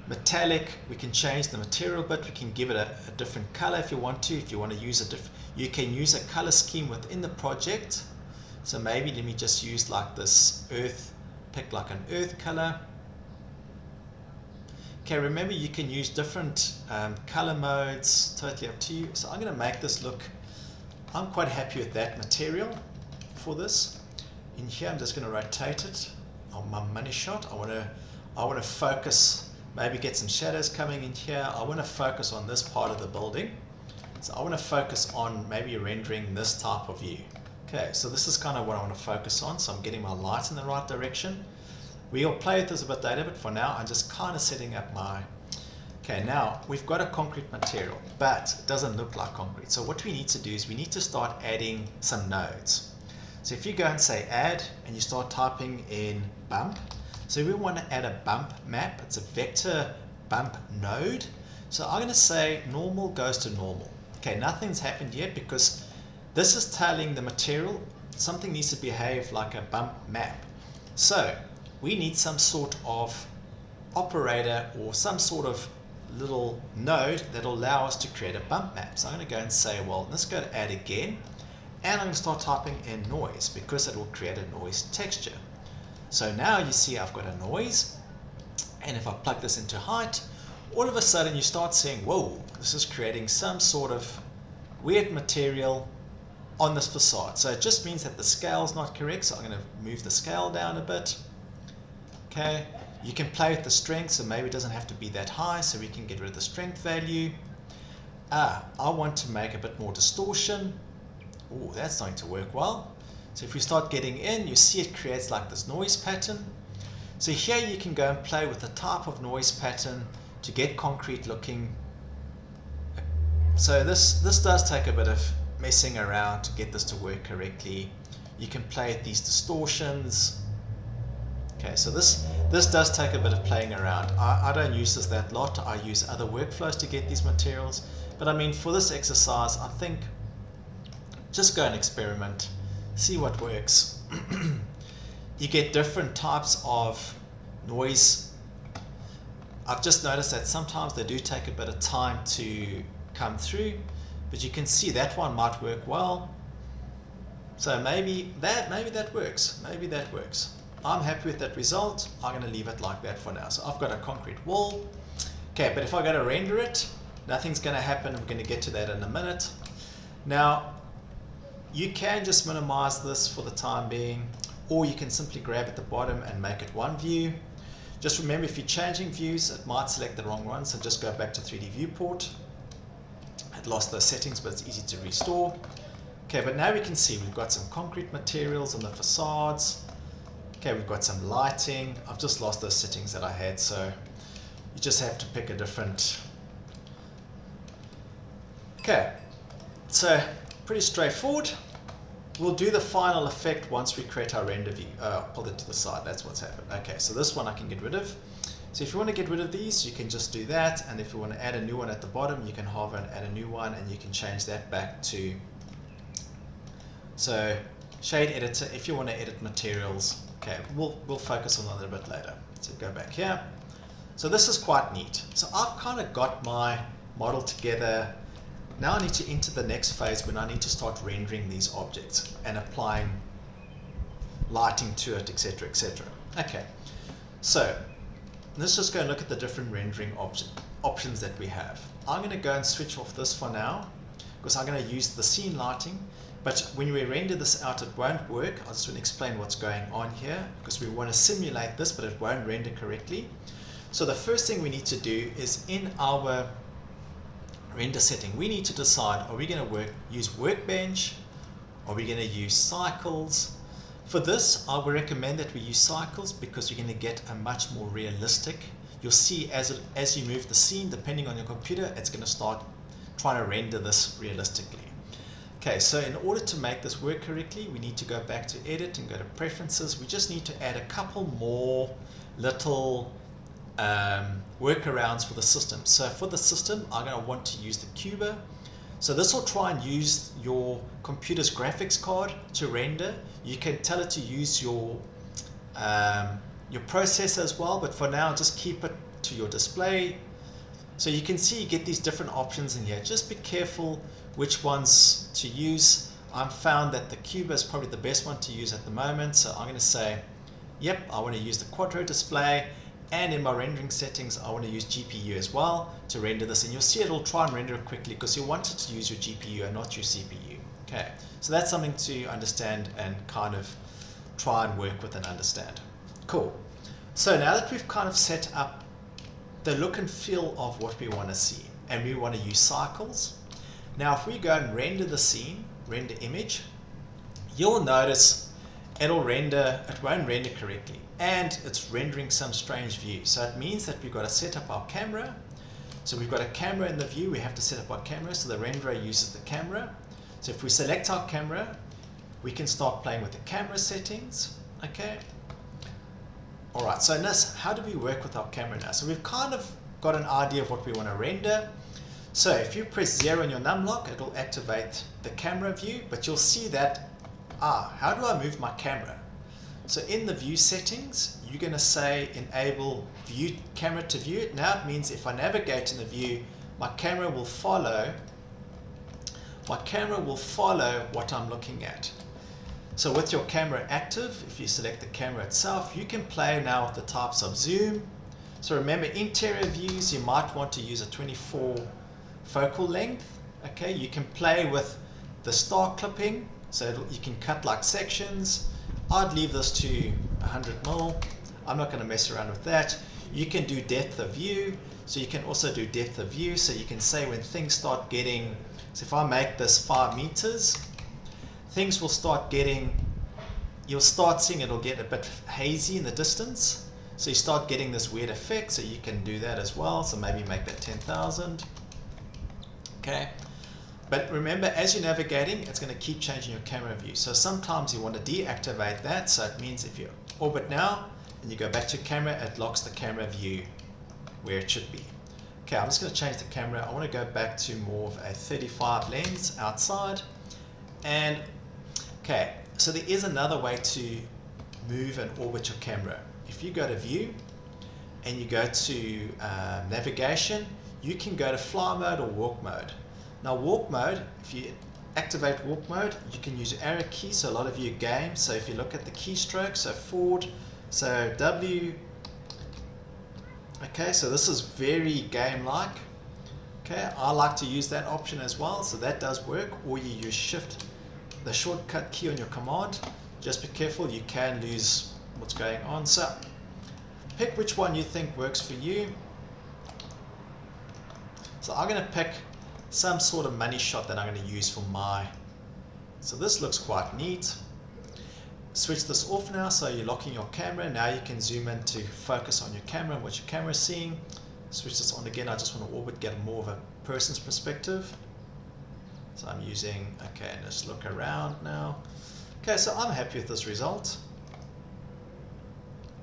Metallic, we can change the material bit, we can give it a different color if you want to. If you want to use you can use a color scheme within the project. So maybe let me just use like this earth, pick like an earth color. Okay, remember you can use different color modes, totally up to you. So I'm going to make this look, I'm quite happy with that material for this. In here I'm just going to rotate it on my money shot. I want to focus, maybe get some shadows coming in here. I want to focus on this part of the building. So I want to focus on maybe rendering this type of view. Okay, so this is kind of what I want to focus on. So I'm getting my light in the right direction. We'll play with this a bit later, but for now I'm just kind of setting up my Okay, now we've got a concrete material, but it doesn't look like concrete. So what we need to do is we need to start adding some nodes. So if you go and say add, and you start typing in bump, so we want to add a bump map. It's a vector bump node. So I'm going to say normal goes to normal. Okay, nothing's happened yet because this is telling the material something needs to behave like a bump map. So we need some sort of operator or some sort of little node that will allow us to create a bump map. So I'm going to go and say, well, let's go to add again, and I'm going to start typing in noise because it will create a noise texture. So now you see I've got a noise, and if I plug this into height, all of a sudden you start seeing, whoa, this is creating some sort of weird material on this facade. So it just means that the scale is not correct, so I'm going to move the scale down a bit. Okay, you can play with the strength, so maybe it doesn't have to be that high, so we can get rid of the strength value. I want to make a bit more distortion. Oh, that's starting to work well. So if we start getting in, you see it creates like this noise pattern. So here you can go and play with the type of noise pattern to get concrete looking. So this does take a bit of messing around to get this to work correctly. You can play with these distortions. Okay, so this does take a bit of playing around. I don't use this that lot. I use other workflows to get these materials. But I mean, for this exercise, I think just go and experiment, see what works. You get different types of noise. I've just noticed that sometimes they do take a bit of time to come through, but you can see that one might work well. So maybe that works. Maybe that works. I'm happy with that result. I'm going to leave it like that for now. So I've got a concrete wall. Okay, but if I go to render it, nothing's going to happen. We're going to get to that in a minute. Now, you can just minimize this for the time being, or you can simply grab at the bottom and make it one view. Just remember, if you're changing views, it might select the wrong one, so just go back to 3D viewport. It lost those settings, but it's easy to restore. Okay, but now we can see we've got some concrete materials on the facades. Okay, we've got some lighting. I've just lost those settings that I had, so you just have to pick a different. Okay, so pretty straightforward. We'll do the final effect once we create our render view. Pull it to the side, that's what's happened. Okay, so this one I can get rid of. So if you want to get rid of these, you can just do that, and if you want to add a new one at the bottom, you can hover and add a new one, and you can change that back to, so shade editor, if you want to edit materials. Okay, we'll focus on that a bit later. So go back here. So this is quite neat. So I've kind of got my model together. Now I need to enter the next phase when I need to start rendering these objects and applying lighting to it, etc., etc. Okay, so let's just go and look at the different rendering options that we have. I'm going to go and switch off this for now because I'm going to use the scene lighting. But when we render this out, it won't work. I just want to explain what's going on here because we want to simulate this, but it won't render correctly. So the first thing we need to do is in our render setting, we need to decide, are we going to use workbench? Are we going to use cycles? For this, I would recommend that we use cycles because you're going to get a much more realistic. You'll see as you move the scene, depending on your computer, it's going to start trying to render this realistically. Okay, so in order to make this work correctly, we need to go back to edit and go to preferences. We just need to add a couple more little workarounds for the system. So for the system, I'm going to want to use the cuber. So this will try and use your computer's graphics card to render. You can tell it to use your processor as well, but for now, just keep it to your display. So you can see you get these different options in here. Just be careful which ones to use. I've found that the cuber is probably the best one to use at the moment. So I'm going to say, yep, I want to use the quadro display. And in my rendering settings, I want to use GPU as well to render this. And you'll see it'll try and render it quickly because you want it to use your GPU and not your CPU. Okay, so that's something to understand and kind of try and work with and understand. Cool. So now that we've kind of set up the look and feel of what we want to see, and we want to use cycles. Now if we go and render the scene, render image, you'll notice it won't render correctly, and it's rendering some strange view. So it means that we've got to set up our camera So we've got a camera in the view, we have to set up our camera, so the renderer uses the camera. So if we select our camera, we can start playing with the camera settings, okay? All right, so Nis, how do we work with our camera now? So we've kind of got an idea of what we want to render. So if you press 0 on your numlock, it'll activate the camera view, but you'll see that, how do I move my camera? So in the view settings, you're going to say enable view camera to view it. Now it means if I navigate in the view, my camera will follow what I'm looking at. So with your camera active, if you select the camera itself, you can play now with the types of zoom. So remember, interior views, you might want to use a 24 focal length. Okay, you can play with the star clipping, so you can cut like sections. I'd leave this to 100 mil. I'm not going to mess around with that. You can do depth of view, so you can also do depth of view, so you can say when things start getting, so if I make this 5 meters, things will start getting, you'll start seeing it'll get a bit hazy in the distance, so you start getting this weird effect, so you can do that as well. So maybe make that 10,000. Okay, but remember, as you're navigating, it's going to keep changing your camera view. So sometimes you want to deactivate that, so it means if you orbit now and you go back to camera, it locks the camera view where it should be. Okay, I'm just going to change the camera. I want to go back to more of a 35 lens outside. And okay, so there is another way to move and orbit your camera. If you go to view and you go to navigation, you can go to fly mode or walk mode. Now walk mode, if you activate walk mode, you can use your arrow key. So a lot of you game, so if you look at the keystroke, so forward, so W, okay, so this is very game-like. Okay, I like to use that option as well, so that does work. Or you use shift, the shortcut key on your command. Just be careful, you can lose what's going on. So pick which one you think works for you. So I'm going to pick some sort of money shot that I'm going to use for my, so this looks quite neat. Switch this off now, so you're locking your camera. Now you can zoom in to focus on your camera and what your camera is seeing. Switch this on again, I just want to orbit, get more of a person's perspective. So I'm using, okay, and just look around now. Okay, so I'm happy with this result.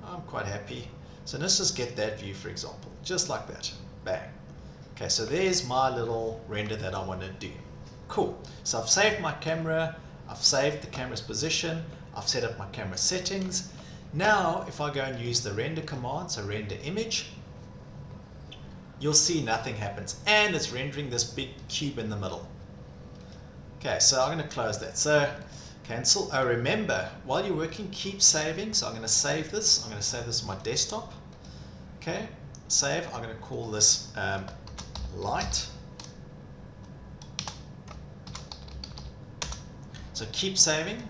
I'm quite happy. So let's just get that view, for example, just like that, bang. Okay, so there's my little render that I want to do. Cool. So I've saved my camera, I've saved the camera's position, I've set up my camera settings. Now, if I go and use the render command, so render image, you'll see nothing happens, and it's rendering this big cube in the middle. Okay, so I'm going to close that. So cancel. Oh, remember, while you're working, keep saving. So I'm going to save this. I'm going to save this on my desktop. Okay, save. I'm going to call this light. So keep saving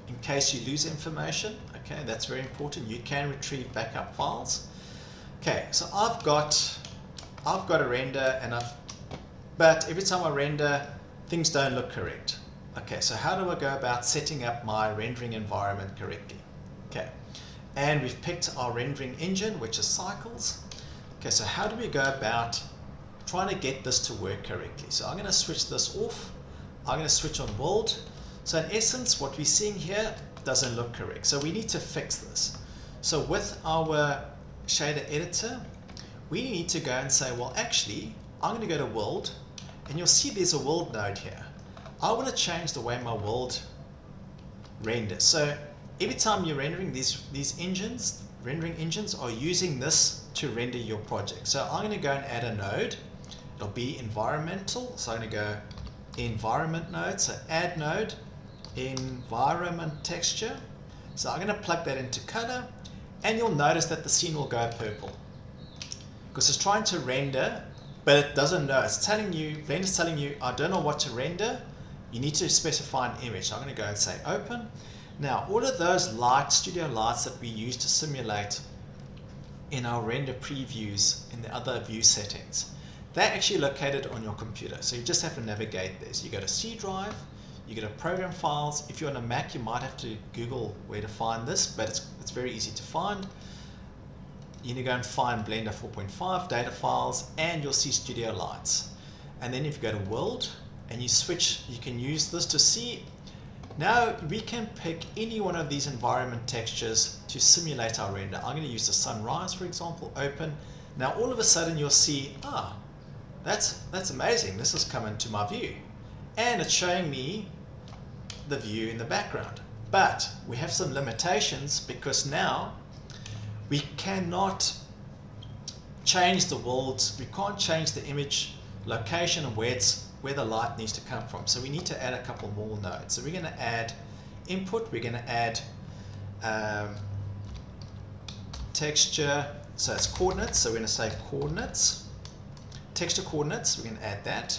in case you lose information. Okay, that's very important. You can retrieve backup files. Okay, so I've got a render, and but every time I render, things don't look correct. Okay, so how do I go about setting up my rendering environment correctly? Okay, and we've picked our rendering engine, which is Cycles. Okay, so how do we go about trying to get this to work correctly? So I'm going to switch this off. I'm going to switch on world. So in essence, what we're seeing here doesn't look correct. So we need to fix this. So with our shader editor, we need to go and say, well, actually, I'm going to go to world, and you'll see there's a world node here. I want to change the way my world renders. So every time you're rendering, these engines, rendering engines are using this to render your project. So I'm going to go and add a node. It'll be environmental. So I'm going to go environment node. So add node, environment texture. So I'm going to plug that into color, and you'll notice that the scene will go purple because it's trying to render, but it doesn't know. It's telling you, Blender's telling you, I don't know what to render. You need to specify an image. So I'm going to go and say open. Now, all of those lights, studio lights that we use to simulate in our render previews in the other view settings, they're actually located on your computer. So you just have to navigate there. So you go to C drive, you go to program files. If you're on a Mac, you might have to Google where to find this, but it's very easy to find. you need to go and find Blender 4.5 data files, and you'll see Studio Lights. And then if you go to World and you switch, you can use this to see. Now we can pick any one of these environment textures to simulate our render. I'm going to use the sunrise, for example, open. Now all of a sudden you'll see, that's amazing. This has come into my view. And it's showing me the view in the background. But we have some limitations because now we cannot change the worlds. We can't change the image location and where the light needs to come from. So we need to add a couple more nodes. So we're going to add input. We're going to add texture. So it's coordinates. So we're going to say coordinates. Texture coordinates. We're going to add that.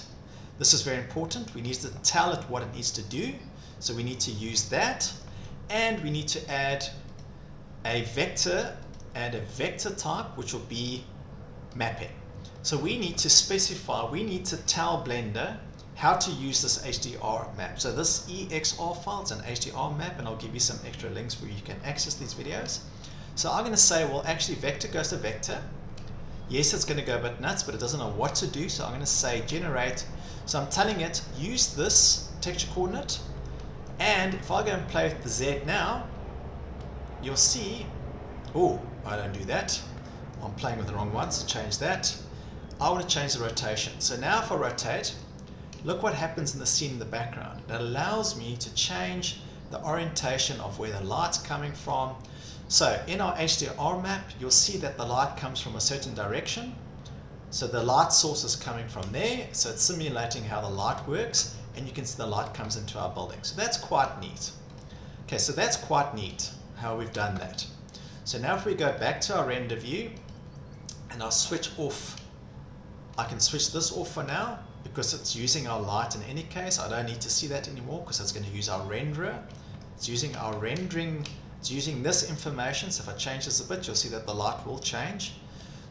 This is very important. We need to tell it what it needs to do. So we need to use that. And we need to add a vector and a vector type, which will be mapping. So we need to specify, we need to tell Blender how to use this HDR map. So this EXR file is an HDR map, and I'll give you some extra links where you can access these videos. So I'm going to say, well, actually vector goes to vector. Yes, it's going to go a bit nuts, but it doesn't know what to do. So I'm going to say generate. So I'm telling it, use this texture coordinate. And if I go and play with the Z now, you'll see, oh, I don't do that. I'm playing with the wrong one, so change that. I want to change the rotation. So now if I rotate, look what happens in the scene in the background. That allows me to change the orientation of where the light's coming from. So in our HDR map, you'll see that the light comes from a certain direction. So the light source is coming from there. So it's simulating how the light works, and you can see the light comes into our building. So that's quite neat. Okay, so that's quite neat how we've done that. So now if we go back to our render view and I'll switch off, I can switch this off for now because it's using our light in any case. I don't need to see that anymore because it's going to use our renderer. It's using our rendering, it's using this information. So if I change this a bit, you'll see that the light will change.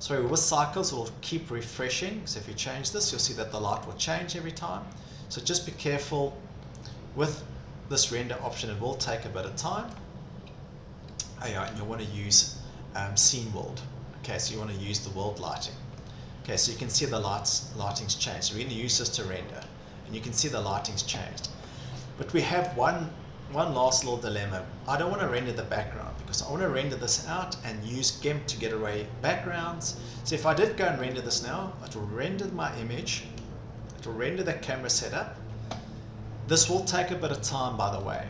So with cycles, we'll keep refreshing. So if you change this, you'll see that the light will change every time. So just be careful with this render option. It will take a bit of time. Oh yeah, and you'll want to use scene world. Okay, so you want to use the world lighting. Okay, so you can see the lighting's changed. So we're going to use this to render, and you can see the lighting's changed. But we have one last little dilemma. I don't want to render the background because I want to render this out and use GIMP to get away backgrounds. So if I did go and render this now, it will render my image. It will render the camera setup. This will take a bit of time, by the way.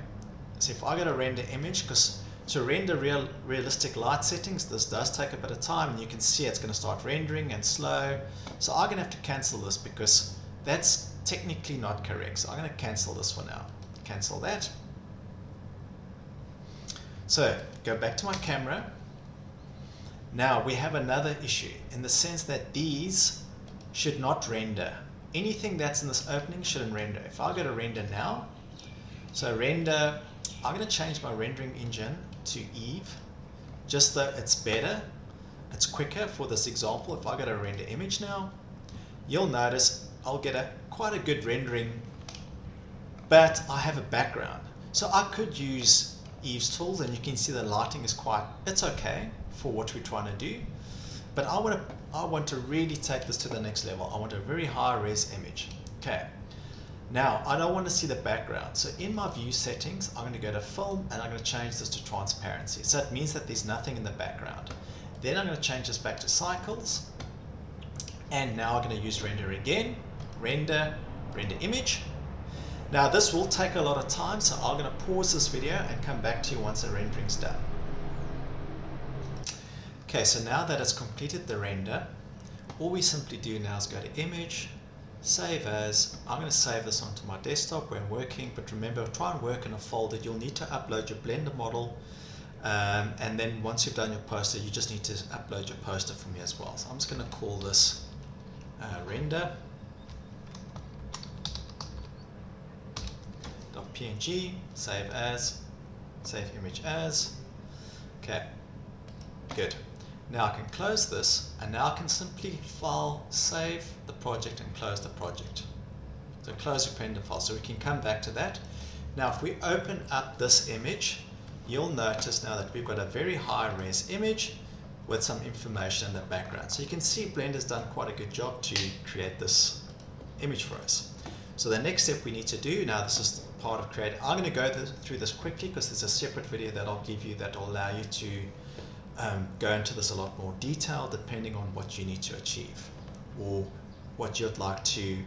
So if I go to render image, because to render realistic light settings, this does take a bit of time, and you can see it's going to start rendering and slow. So I'm going to have to cancel this because that's technically not correct. So I'm going to cancel this for now. Cancel that. So go back to my camera. Now we have another issue in the sense that these should not render. Anything that's in this opening shouldn't render. If I go to render now, so render, I'm going to change my rendering engine to Eve, just so it's better, it's quicker for this example. If I go to render image now, you'll notice I'll get quite a good rendering, but I have a background. So I could use Eve's tools, and you can see the lighting is it's okay for what we're trying to do. But I want to really take this to the next level. I want a very high res image. Okay. Now, I don't want to see the background. So in my view settings, I'm going to go to film, and I'm going to change this to transparency. So it means that there's nothing in the background. Then I'm going to change this back to cycles. And now I'm going to use render again. Render image. Now this will take a lot of time, so I'm going to pause this video and come back to you once the rendering's done. Okay, so now that it's completed the render, all we simply do now is go to image, save as. I'm going to save this onto my desktop where I'm working, but remember, try and work in a folder. You'll need to upload your Blender model, and then once you've done your poster, you just need to upload your poster for me as well. So I'm just going to call this render. .png, save as, save image as. Okay, good. Now I can close this, and now I can simply file, save the project, and close the project. So close your render file, so we can come back to that. Now if we open up this image, you'll notice now that we've got a very high res image with some information in the background. So you can see Blender's done quite a good job to create this image for us. So the next step we need to do, now this is part of creating, I'm going to go through this quickly because there's a separate video that I'll give you that will allow you to go into this a lot more detail depending on what you need to achieve or what you'd like to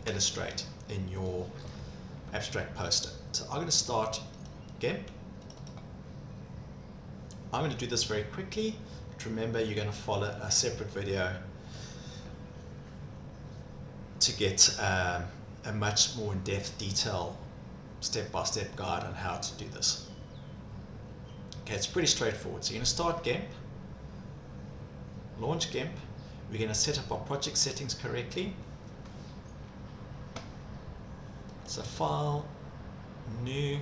illustrate in your abstract poster. So I'm going to start GIMP. I'm going to do this very quickly, but remember you're going to follow a separate video to get a much more in-depth detail step-by-step guide on how to do this. Okay, it's pretty straightforward. So you're going to start GIMP, launch GIMP. We're going to set up our project settings correctly. So file, new.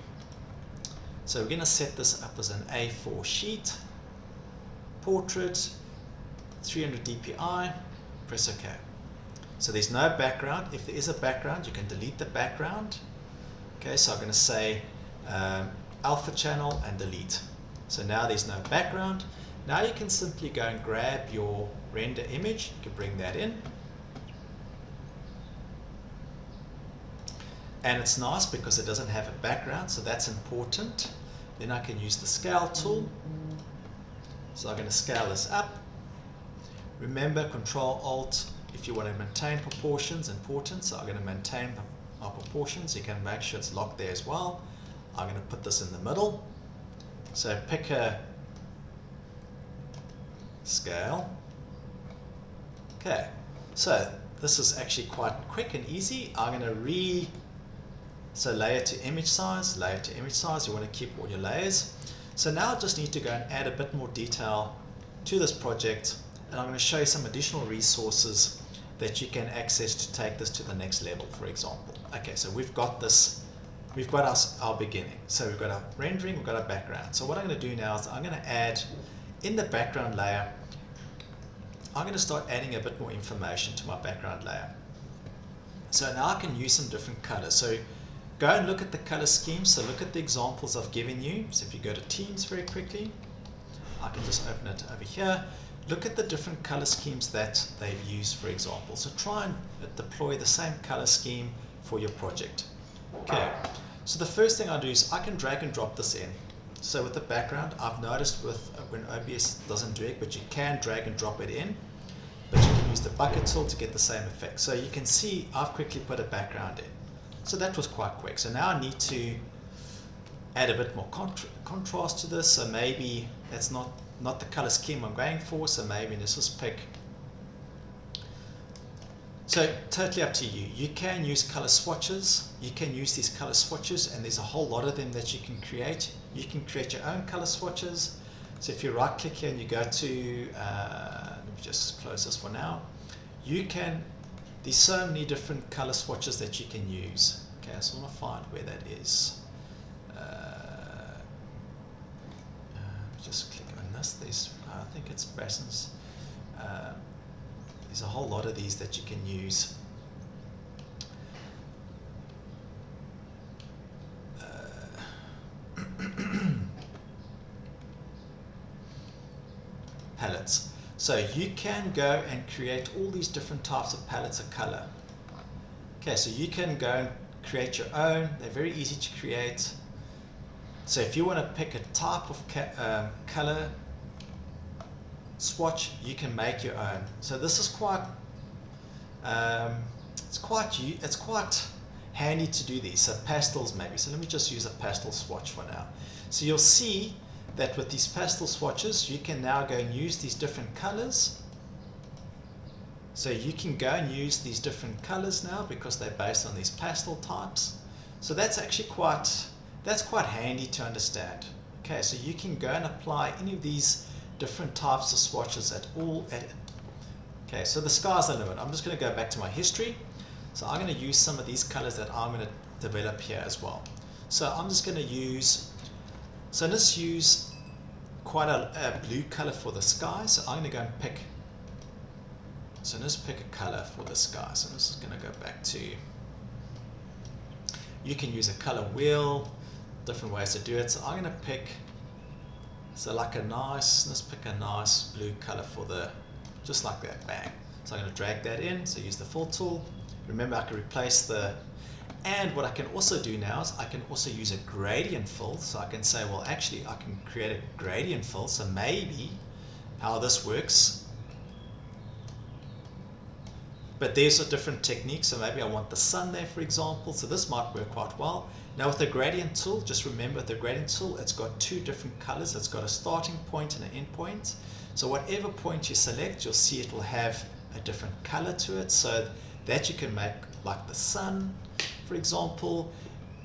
So we're going to set this up as an A4 sheet, portrait, 300 dpi, press OK. So there's no background. If there is a background, you can delete the background. Okay, so I'm going to say alpha channel and delete. So now there's no background. Now you can simply go and grab your render image. You can bring that in. And it's nice because it doesn't have a background, so that's important. Then I can use the scale tool. So I'm going to scale this up. Remember, Control Alt if you want to maintain proportions, important. So I'm going to maintain my proportions. You can make sure it's locked there as well. I'm going to put this in the middle. So pick a scale. Okay, so this is actually quite quick and easy. I'm going to so layer to image size, layer to image size. You want to keep all your layers. So now I just need to go and add a bit more detail to this project, and I'm going to show you some additional resources that you can access to take this to the next level, for example. Okay, so we've got this, we've got our beginning. So we've got our rendering, we've got our background. So what I'm going to do now is I'm going to add, in the background layer, I'm going to start adding a bit more information to my background layer. So now I can use some different colors. So go and look at the color scheme. So look at the examples I've given you. So if you go to Teams very quickly, I can just open it over here. Look at the different color schemes that they've used, for example. So try and deploy the same color scheme for your project. Okay, so the first thing I do is I can drag and drop this in. So with the background, I've noticed with when OBS doesn't do it, but you can drag and drop it in, but you can use the bucket tool to get the same effect. So you can see I've quickly put a background in. So that was quite quick. So now I need to add a bit more contrast to this. So maybe that's not the color scheme I'm going for. So maybe let's just pick. So totally up to you. You can use color swatches. You can use these color swatches, and there's a whole lot of them that you can create. You can create your own color swatches. So if you right click here and you go to, let me just close this for now. There's so many different color swatches that you can use. Okay, so I want to find where that is. Just click on this. I think it's Brasson's. There's a whole lot of these that you can use. Palettes. So you can go and create all these different types of palettes of color. Okay, so you can go and create your own. They're very easy to create. So if you want to pick a type of color swatch, you can make your own. So this is quite, it's quite handy to do these. So pastels maybe. So let me just use a pastel swatch for now. So you'll see that with these pastel swatches, you can now go and use these different colors. So you can go and use these different colors now because they're based on these pastel types. So that's actually quite handy to understand. Okay, so you can go and apply any of these different types of swatches at all. Okay, so the sky's the limit. I'm just going to go back to my history. So I'm going to use some of these colors that I'm going to develop here as well. So I'm just going to use, so let's use quite a blue color for the sky. So I'm going to go and pick, so let's pick a color for the sky. So this is going to go back to, you can use a color wheel, different ways to do it. So I'm going to pick So like a nice, let's pick a nice blue color for the, just like that, bang. So I'm going to drag that in, so use the fill tool. Remember, I can replace the, and what I can also do now is I can also use a gradient fill. So I can say, well, actually I can create a gradient fill. So maybe how this works, but there's a different technique. So maybe I want the sun there, for example. So this might work quite well. Now with the gradient tool, just remember the gradient tool, it's got two different colors. It's got a starting point and an end point. So whatever point you select, you'll see it will have a different color to it. So that you can make like the sun, for example.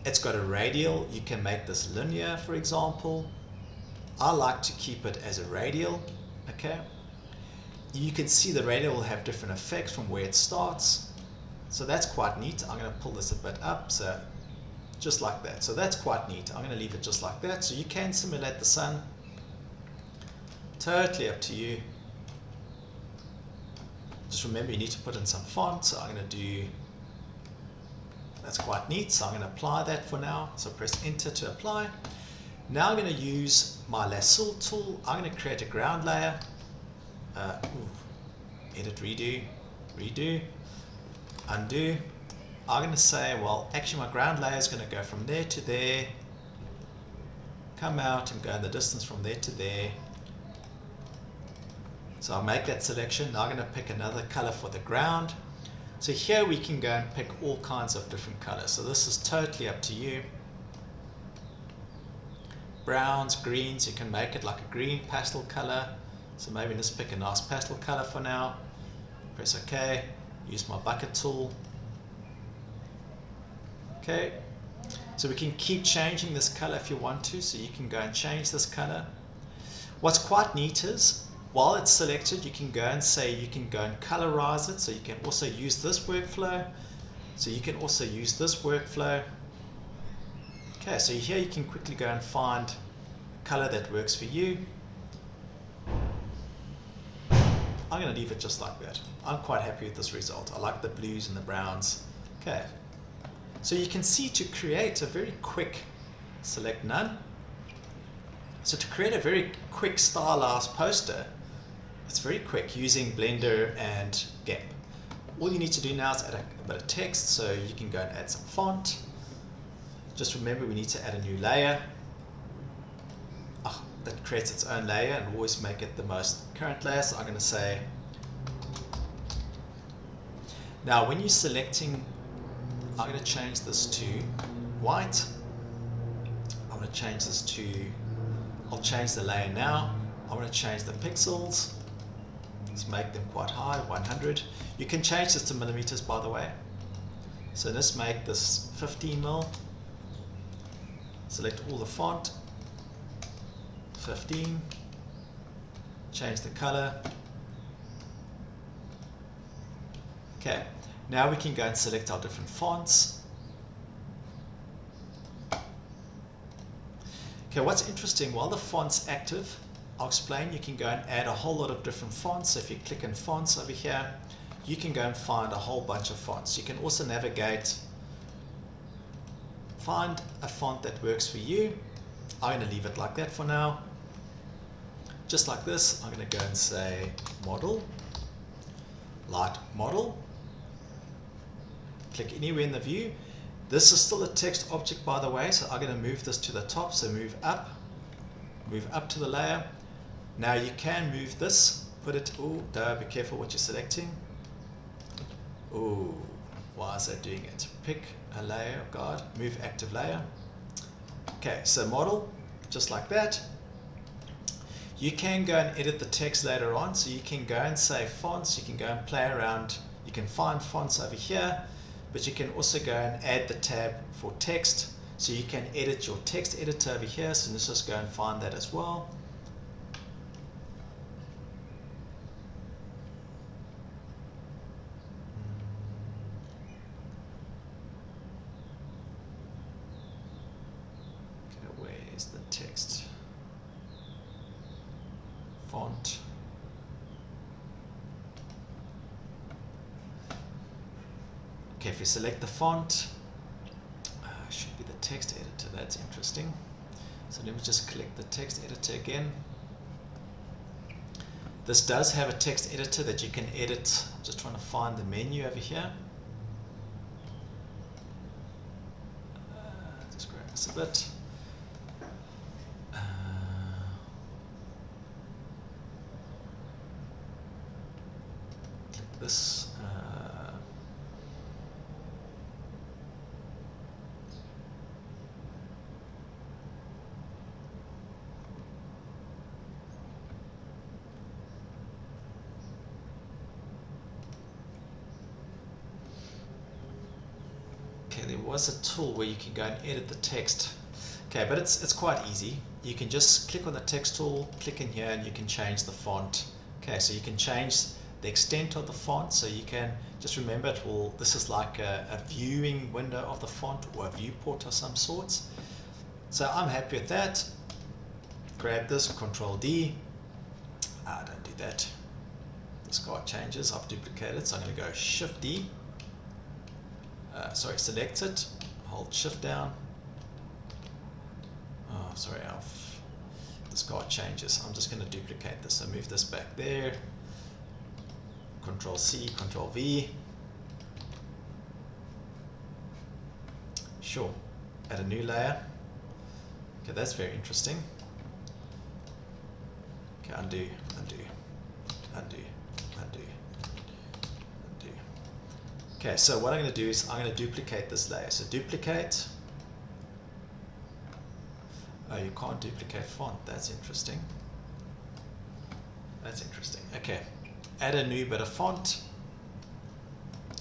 It's got a radial. You can make this linear, for example. I like to keep it as a radial. Okay. You can see the radial will have different effects from where it starts. So that's quite neat. I'm going to pull this a bit up. So just like that. So that's quite neat. I'm going to leave it just like that. So you can simulate the sun. Totally up to you. Just remember you need to put in some font. So I'm going to do, that's quite neat. So I'm going to apply that for now. So press enter to apply. Now I'm going to use my lasso tool. I'm going to create a ground layer. Edit, redo, redo, undo. I'm going to say, well, actually my ground layer is going to go from there to there, come out and go in the distance from there to there. So I'll make that selection. Now I'm going to pick another color for the ground. So here we can go and pick all kinds of different colors. So this is totally up to you. Browns, greens, you can make it like a green pastel color. So maybe let's pick a nice pastel color for now. Press OK. Use my bucket tool. Okay. So we can keep changing this color if you want to. So you can go and change this color. What's quite neat is, while it's selected, you can go and say, you can go and colorize it. So you can also use this workflow. So you can also use this workflow. Okay, so here you can quickly go and find a color that works for you. I'm going to leave it just like that. I'm quite happy with this result. I like the blues and the browns. Okay. So you can see, to create a very quick, select none. So to create a very quick stylized poster, it's very quick using Blender and GIMP. All you need to do now is add a bit of text. So you can go and add some font. Just remember, we need to add a new layer. That creates its own layer, and always make it the most current layer. So I'm going to say, now when you're selecting, I'm going to change this to white. I'm going to change this to, I'll change the layer now. I'm going to change the pixels. Let's make them quite high, 100. You can change this to millimeters, by the way. So let's make this 15 mil. Select all the font. 15, change the color. Okay, now we can go and select our different fonts. Okay, what's interesting, while the font's active, I'll explain, you can go and add a whole lot of different fonts. So if you click in fonts over here, you can go and find a whole bunch of fonts. You can also navigate, find a font that works for you. I'm going to leave it like that for now. Just like this, I'm going to go and say model, light model. Click anywhere in the view. This is still a text object, by the way, so I'm going to move this to the top. So move up to the layer. Now you can move this, put it, oh, be careful what you're selecting. Oh, why is that doing it? Pick a layer, oh God, move active layer. Okay, so model, just like that. You can go and edit the text later on, so you can go and say fonts, you can go and play around, you can find fonts over here, but you can also go and add the tab for text, so you can edit your text editor over here. So let's just go and find that as well. Okay, where is the text? Font. Okay, if you select the font, should be the text editor. That's interesting. So let me just click the text editor again. This does have a text editor that you can edit. I'm just trying to find the menu over here. Just grab this a bit. Click this. There was a tool where you can go and edit the text. Okay, but it's quite easy. You can just click on the text tool, click in here, and you can change the font. Okay, so you can change the extent of the font. So you can just remember this is like a viewing window of the font or a viewport of some sorts. So I'm happy with that. Grab this, Control D. Don't do that. This card changes. I've duplicated, so I'm going to go Shift D. Select it, hold Shift down. Oh, sorry, this card changes. I'm just going to duplicate this. So move this back there. Control C, Control V. Sure. Add a new layer. Okay, that's very interesting. Okay, undo, undo, undo, undo. Okay, so what I'm going to do is I'm going to duplicate this layer. So duplicate. Oh, you can't duplicate font. That's interesting. That's interesting. Okay, add a new bit of font.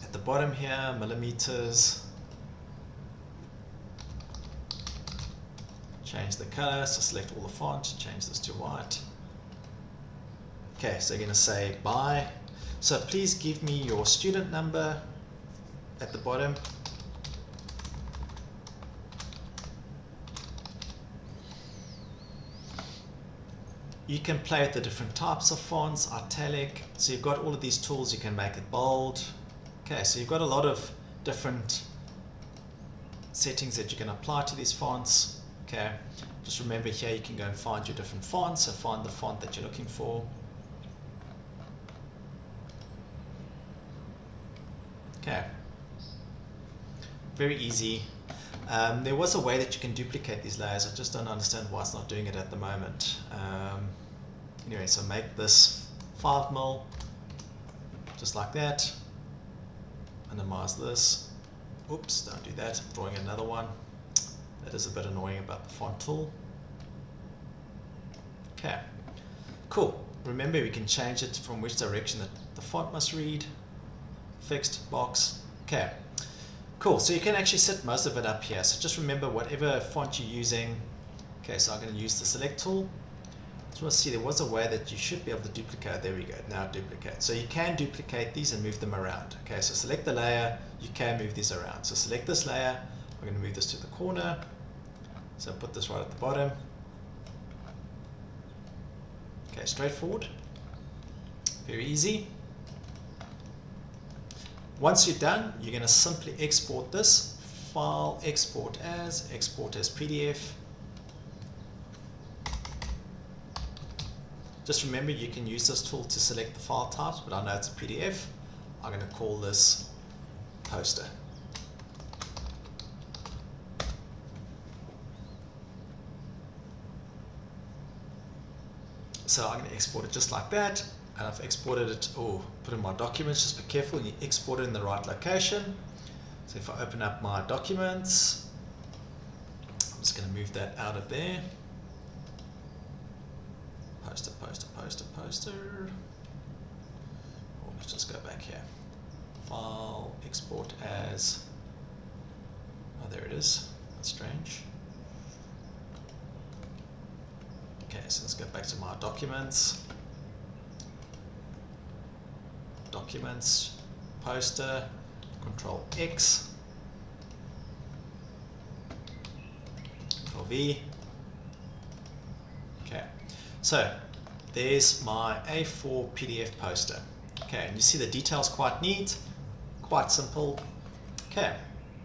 At the bottom here, millimeters. Change the color. So select all the font. Change this to white. Okay, so you're going to say bye. So please give me your student number. At the bottom, you can play with the different types of fonts, italic. So you've got all of these tools. You can make it bold. Okay, so you've got a lot of different settings that you can apply to these fonts. Okay, just remember here you can go and find your different fonts. So find the font that you're looking for. Okay. Very easy. There was a way that you can duplicate these layers. I just don't understand why it's not doing it at the moment. Anyway, so make this 5mm, just like that. Minimize this. Oops, don't do that. I'm drawing another one. That is a bit annoying about the font tool. Okay, cool. Remember, we can change it from which direction that the font must read. Fixed box. Okay. Cool, so you can actually set most of it up here. So just remember whatever font you're using. Okay, so I'm going to use the select tool. Just want to see there was a way that you should be able to duplicate. There we go, now duplicate. So you can duplicate these and move them around. Okay, so select the layer, you can move these around. So select this layer, I'm going to move this to the corner. So put this right at the bottom. Okay, straightforward. Very easy. Once you're done, you're going to simply export this. File, export as PDF. Just remember you can use this tool to select the file types, but I know it's a PDF. I'm going to call this poster. So I'm going to export it just like that. And I've exported it, put in my documents. Just be careful, you export it in the right location. So if I open up my documents, I'm just going to move that out of there. Poster, poster, poster, poster. Let's just go back here. File, export as. Oh, there it is. That's strange. Okay, so let's go back to my documents. Documents, poster, Control X, Control V. Okay, so there's my A4 PDF poster. Okay, and you see the details quite neat, quite simple. Okay,